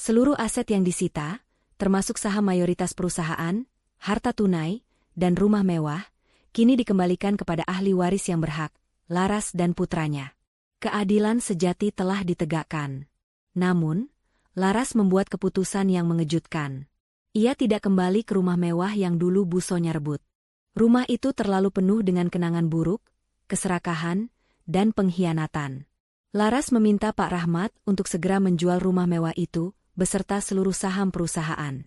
Seluruh aset yang disita, termasuk saham mayoritas perusahaan, harta tunai, dan rumah mewah, kini dikembalikan kepada ahli waris yang berhak, Laras dan putranya. Keadilan sejati telah ditegakkan. Namun, Laras membuat keputusan yang mengejutkan. Ia tidak kembali ke rumah mewah yang dulu busonya rebut. Rumah itu terlalu penuh dengan kenangan buruk, keserakahan, dan pengkhianatan. Laras meminta Pak Rahmat untuk segera menjual rumah mewah itu, beserta seluruh saham perusahaan.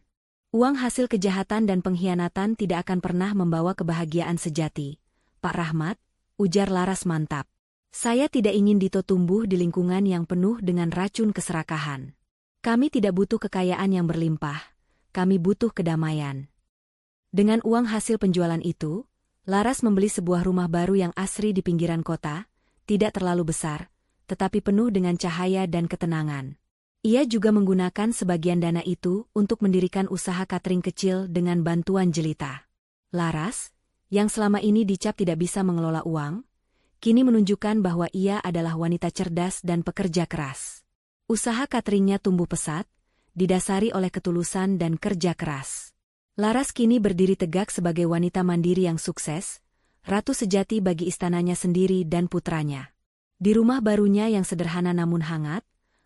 Uang hasil kejahatan dan pengkhianatan tidak akan pernah membawa kebahagiaan sejati. Pak Rahmat, ujar Laras mantap. Saya tidak ingin Dito tumbuh di lingkungan yang penuh dengan racun keserakahan. Kami tidak butuh kekayaan yang berlimpah, kami butuh kedamaian. Dengan uang hasil penjualan itu, Laras membeli sebuah rumah baru yang asri di pinggiran kota, tidak terlalu besar, tetapi penuh dengan cahaya dan ketenangan. Ia juga menggunakan sebagian dana itu untuk mendirikan usaha catering kecil dengan bantuan jelita. Laras, yang selama ini dicap tidak bisa mengelola uang, kini menunjukkan bahwa ia adalah wanita cerdas dan pekerja keras. Usaha cateringnya tumbuh pesat, didasari oleh ketulusan dan kerja keras. Laras kini berdiri tegak sebagai wanita mandiri yang sukses, ratu sejati bagi istananya sendiri dan putranya. Di rumah barunya yang sederhana namun hangat,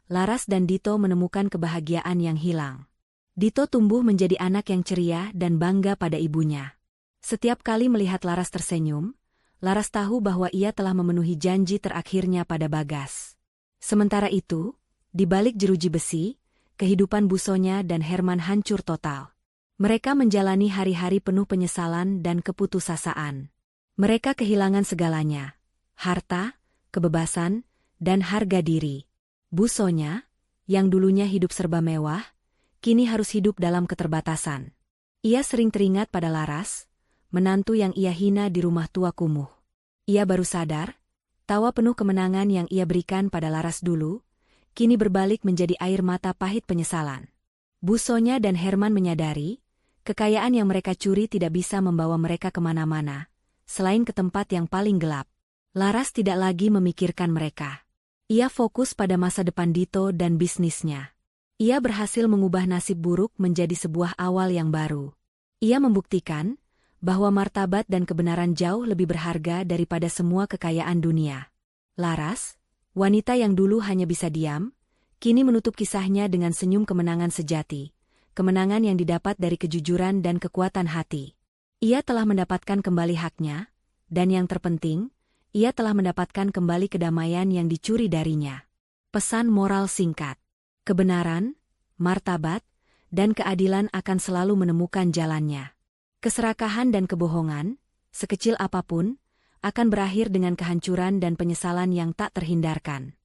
Laras dan Dito menemukan kebahagiaan yang hilang. Dito tumbuh menjadi anak yang ceria dan bangga pada ibunya. Setiap kali melihat Laras tersenyum, Laras tahu bahwa ia telah memenuhi janji terakhirnya pada Bagas. Sementara itu, di balik jeruji besi, kehidupan busonya dan Herman hancur total. Mereka menjalani hari-hari penuh penyesalan dan keputusasaan. Mereka kehilangan segalanya, harta, kebebasan, dan harga diri. Busonya, yang dulunya hidup serba mewah, kini harus hidup dalam keterbatasan. Ia sering teringat pada Laras, menantu yang ia hina di rumah tua kumuh. Ia baru sadar, tawa penuh kemenangan yang ia berikan pada Laras dulu, kini berbalik menjadi air mata pahit penyesalan. Busonya dan Herman menyadari, kekayaan yang mereka curi tidak bisa membawa mereka kemana-mana, selain ke tempat yang paling gelap. Laras tidak lagi memikirkan mereka. Ia fokus pada masa depan Dito dan bisnisnya. Ia berhasil mengubah nasib buruk menjadi sebuah awal yang baru. Ia membuktikan bahwa martabat dan kebenaran jauh lebih berharga daripada semua kekayaan dunia. Laras, wanita yang dulu hanya bisa diam, kini menutup kisahnya dengan senyum kemenangan sejati, kemenangan yang didapat dari kejujuran dan kekuatan hati. Ia telah mendapatkan kembali haknya, dan yang terpenting, ia telah mendapatkan kembali kedamaian yang dicuri darinya. Pesan moral singkat: kebenaran, martabat, dan keadilan akan selalu menemukan jalannya. Keserakahan dan kebohongan, sekecil apapun, akan berakhir dengan kehancuran dan penyesalan yang tak terhindarkan.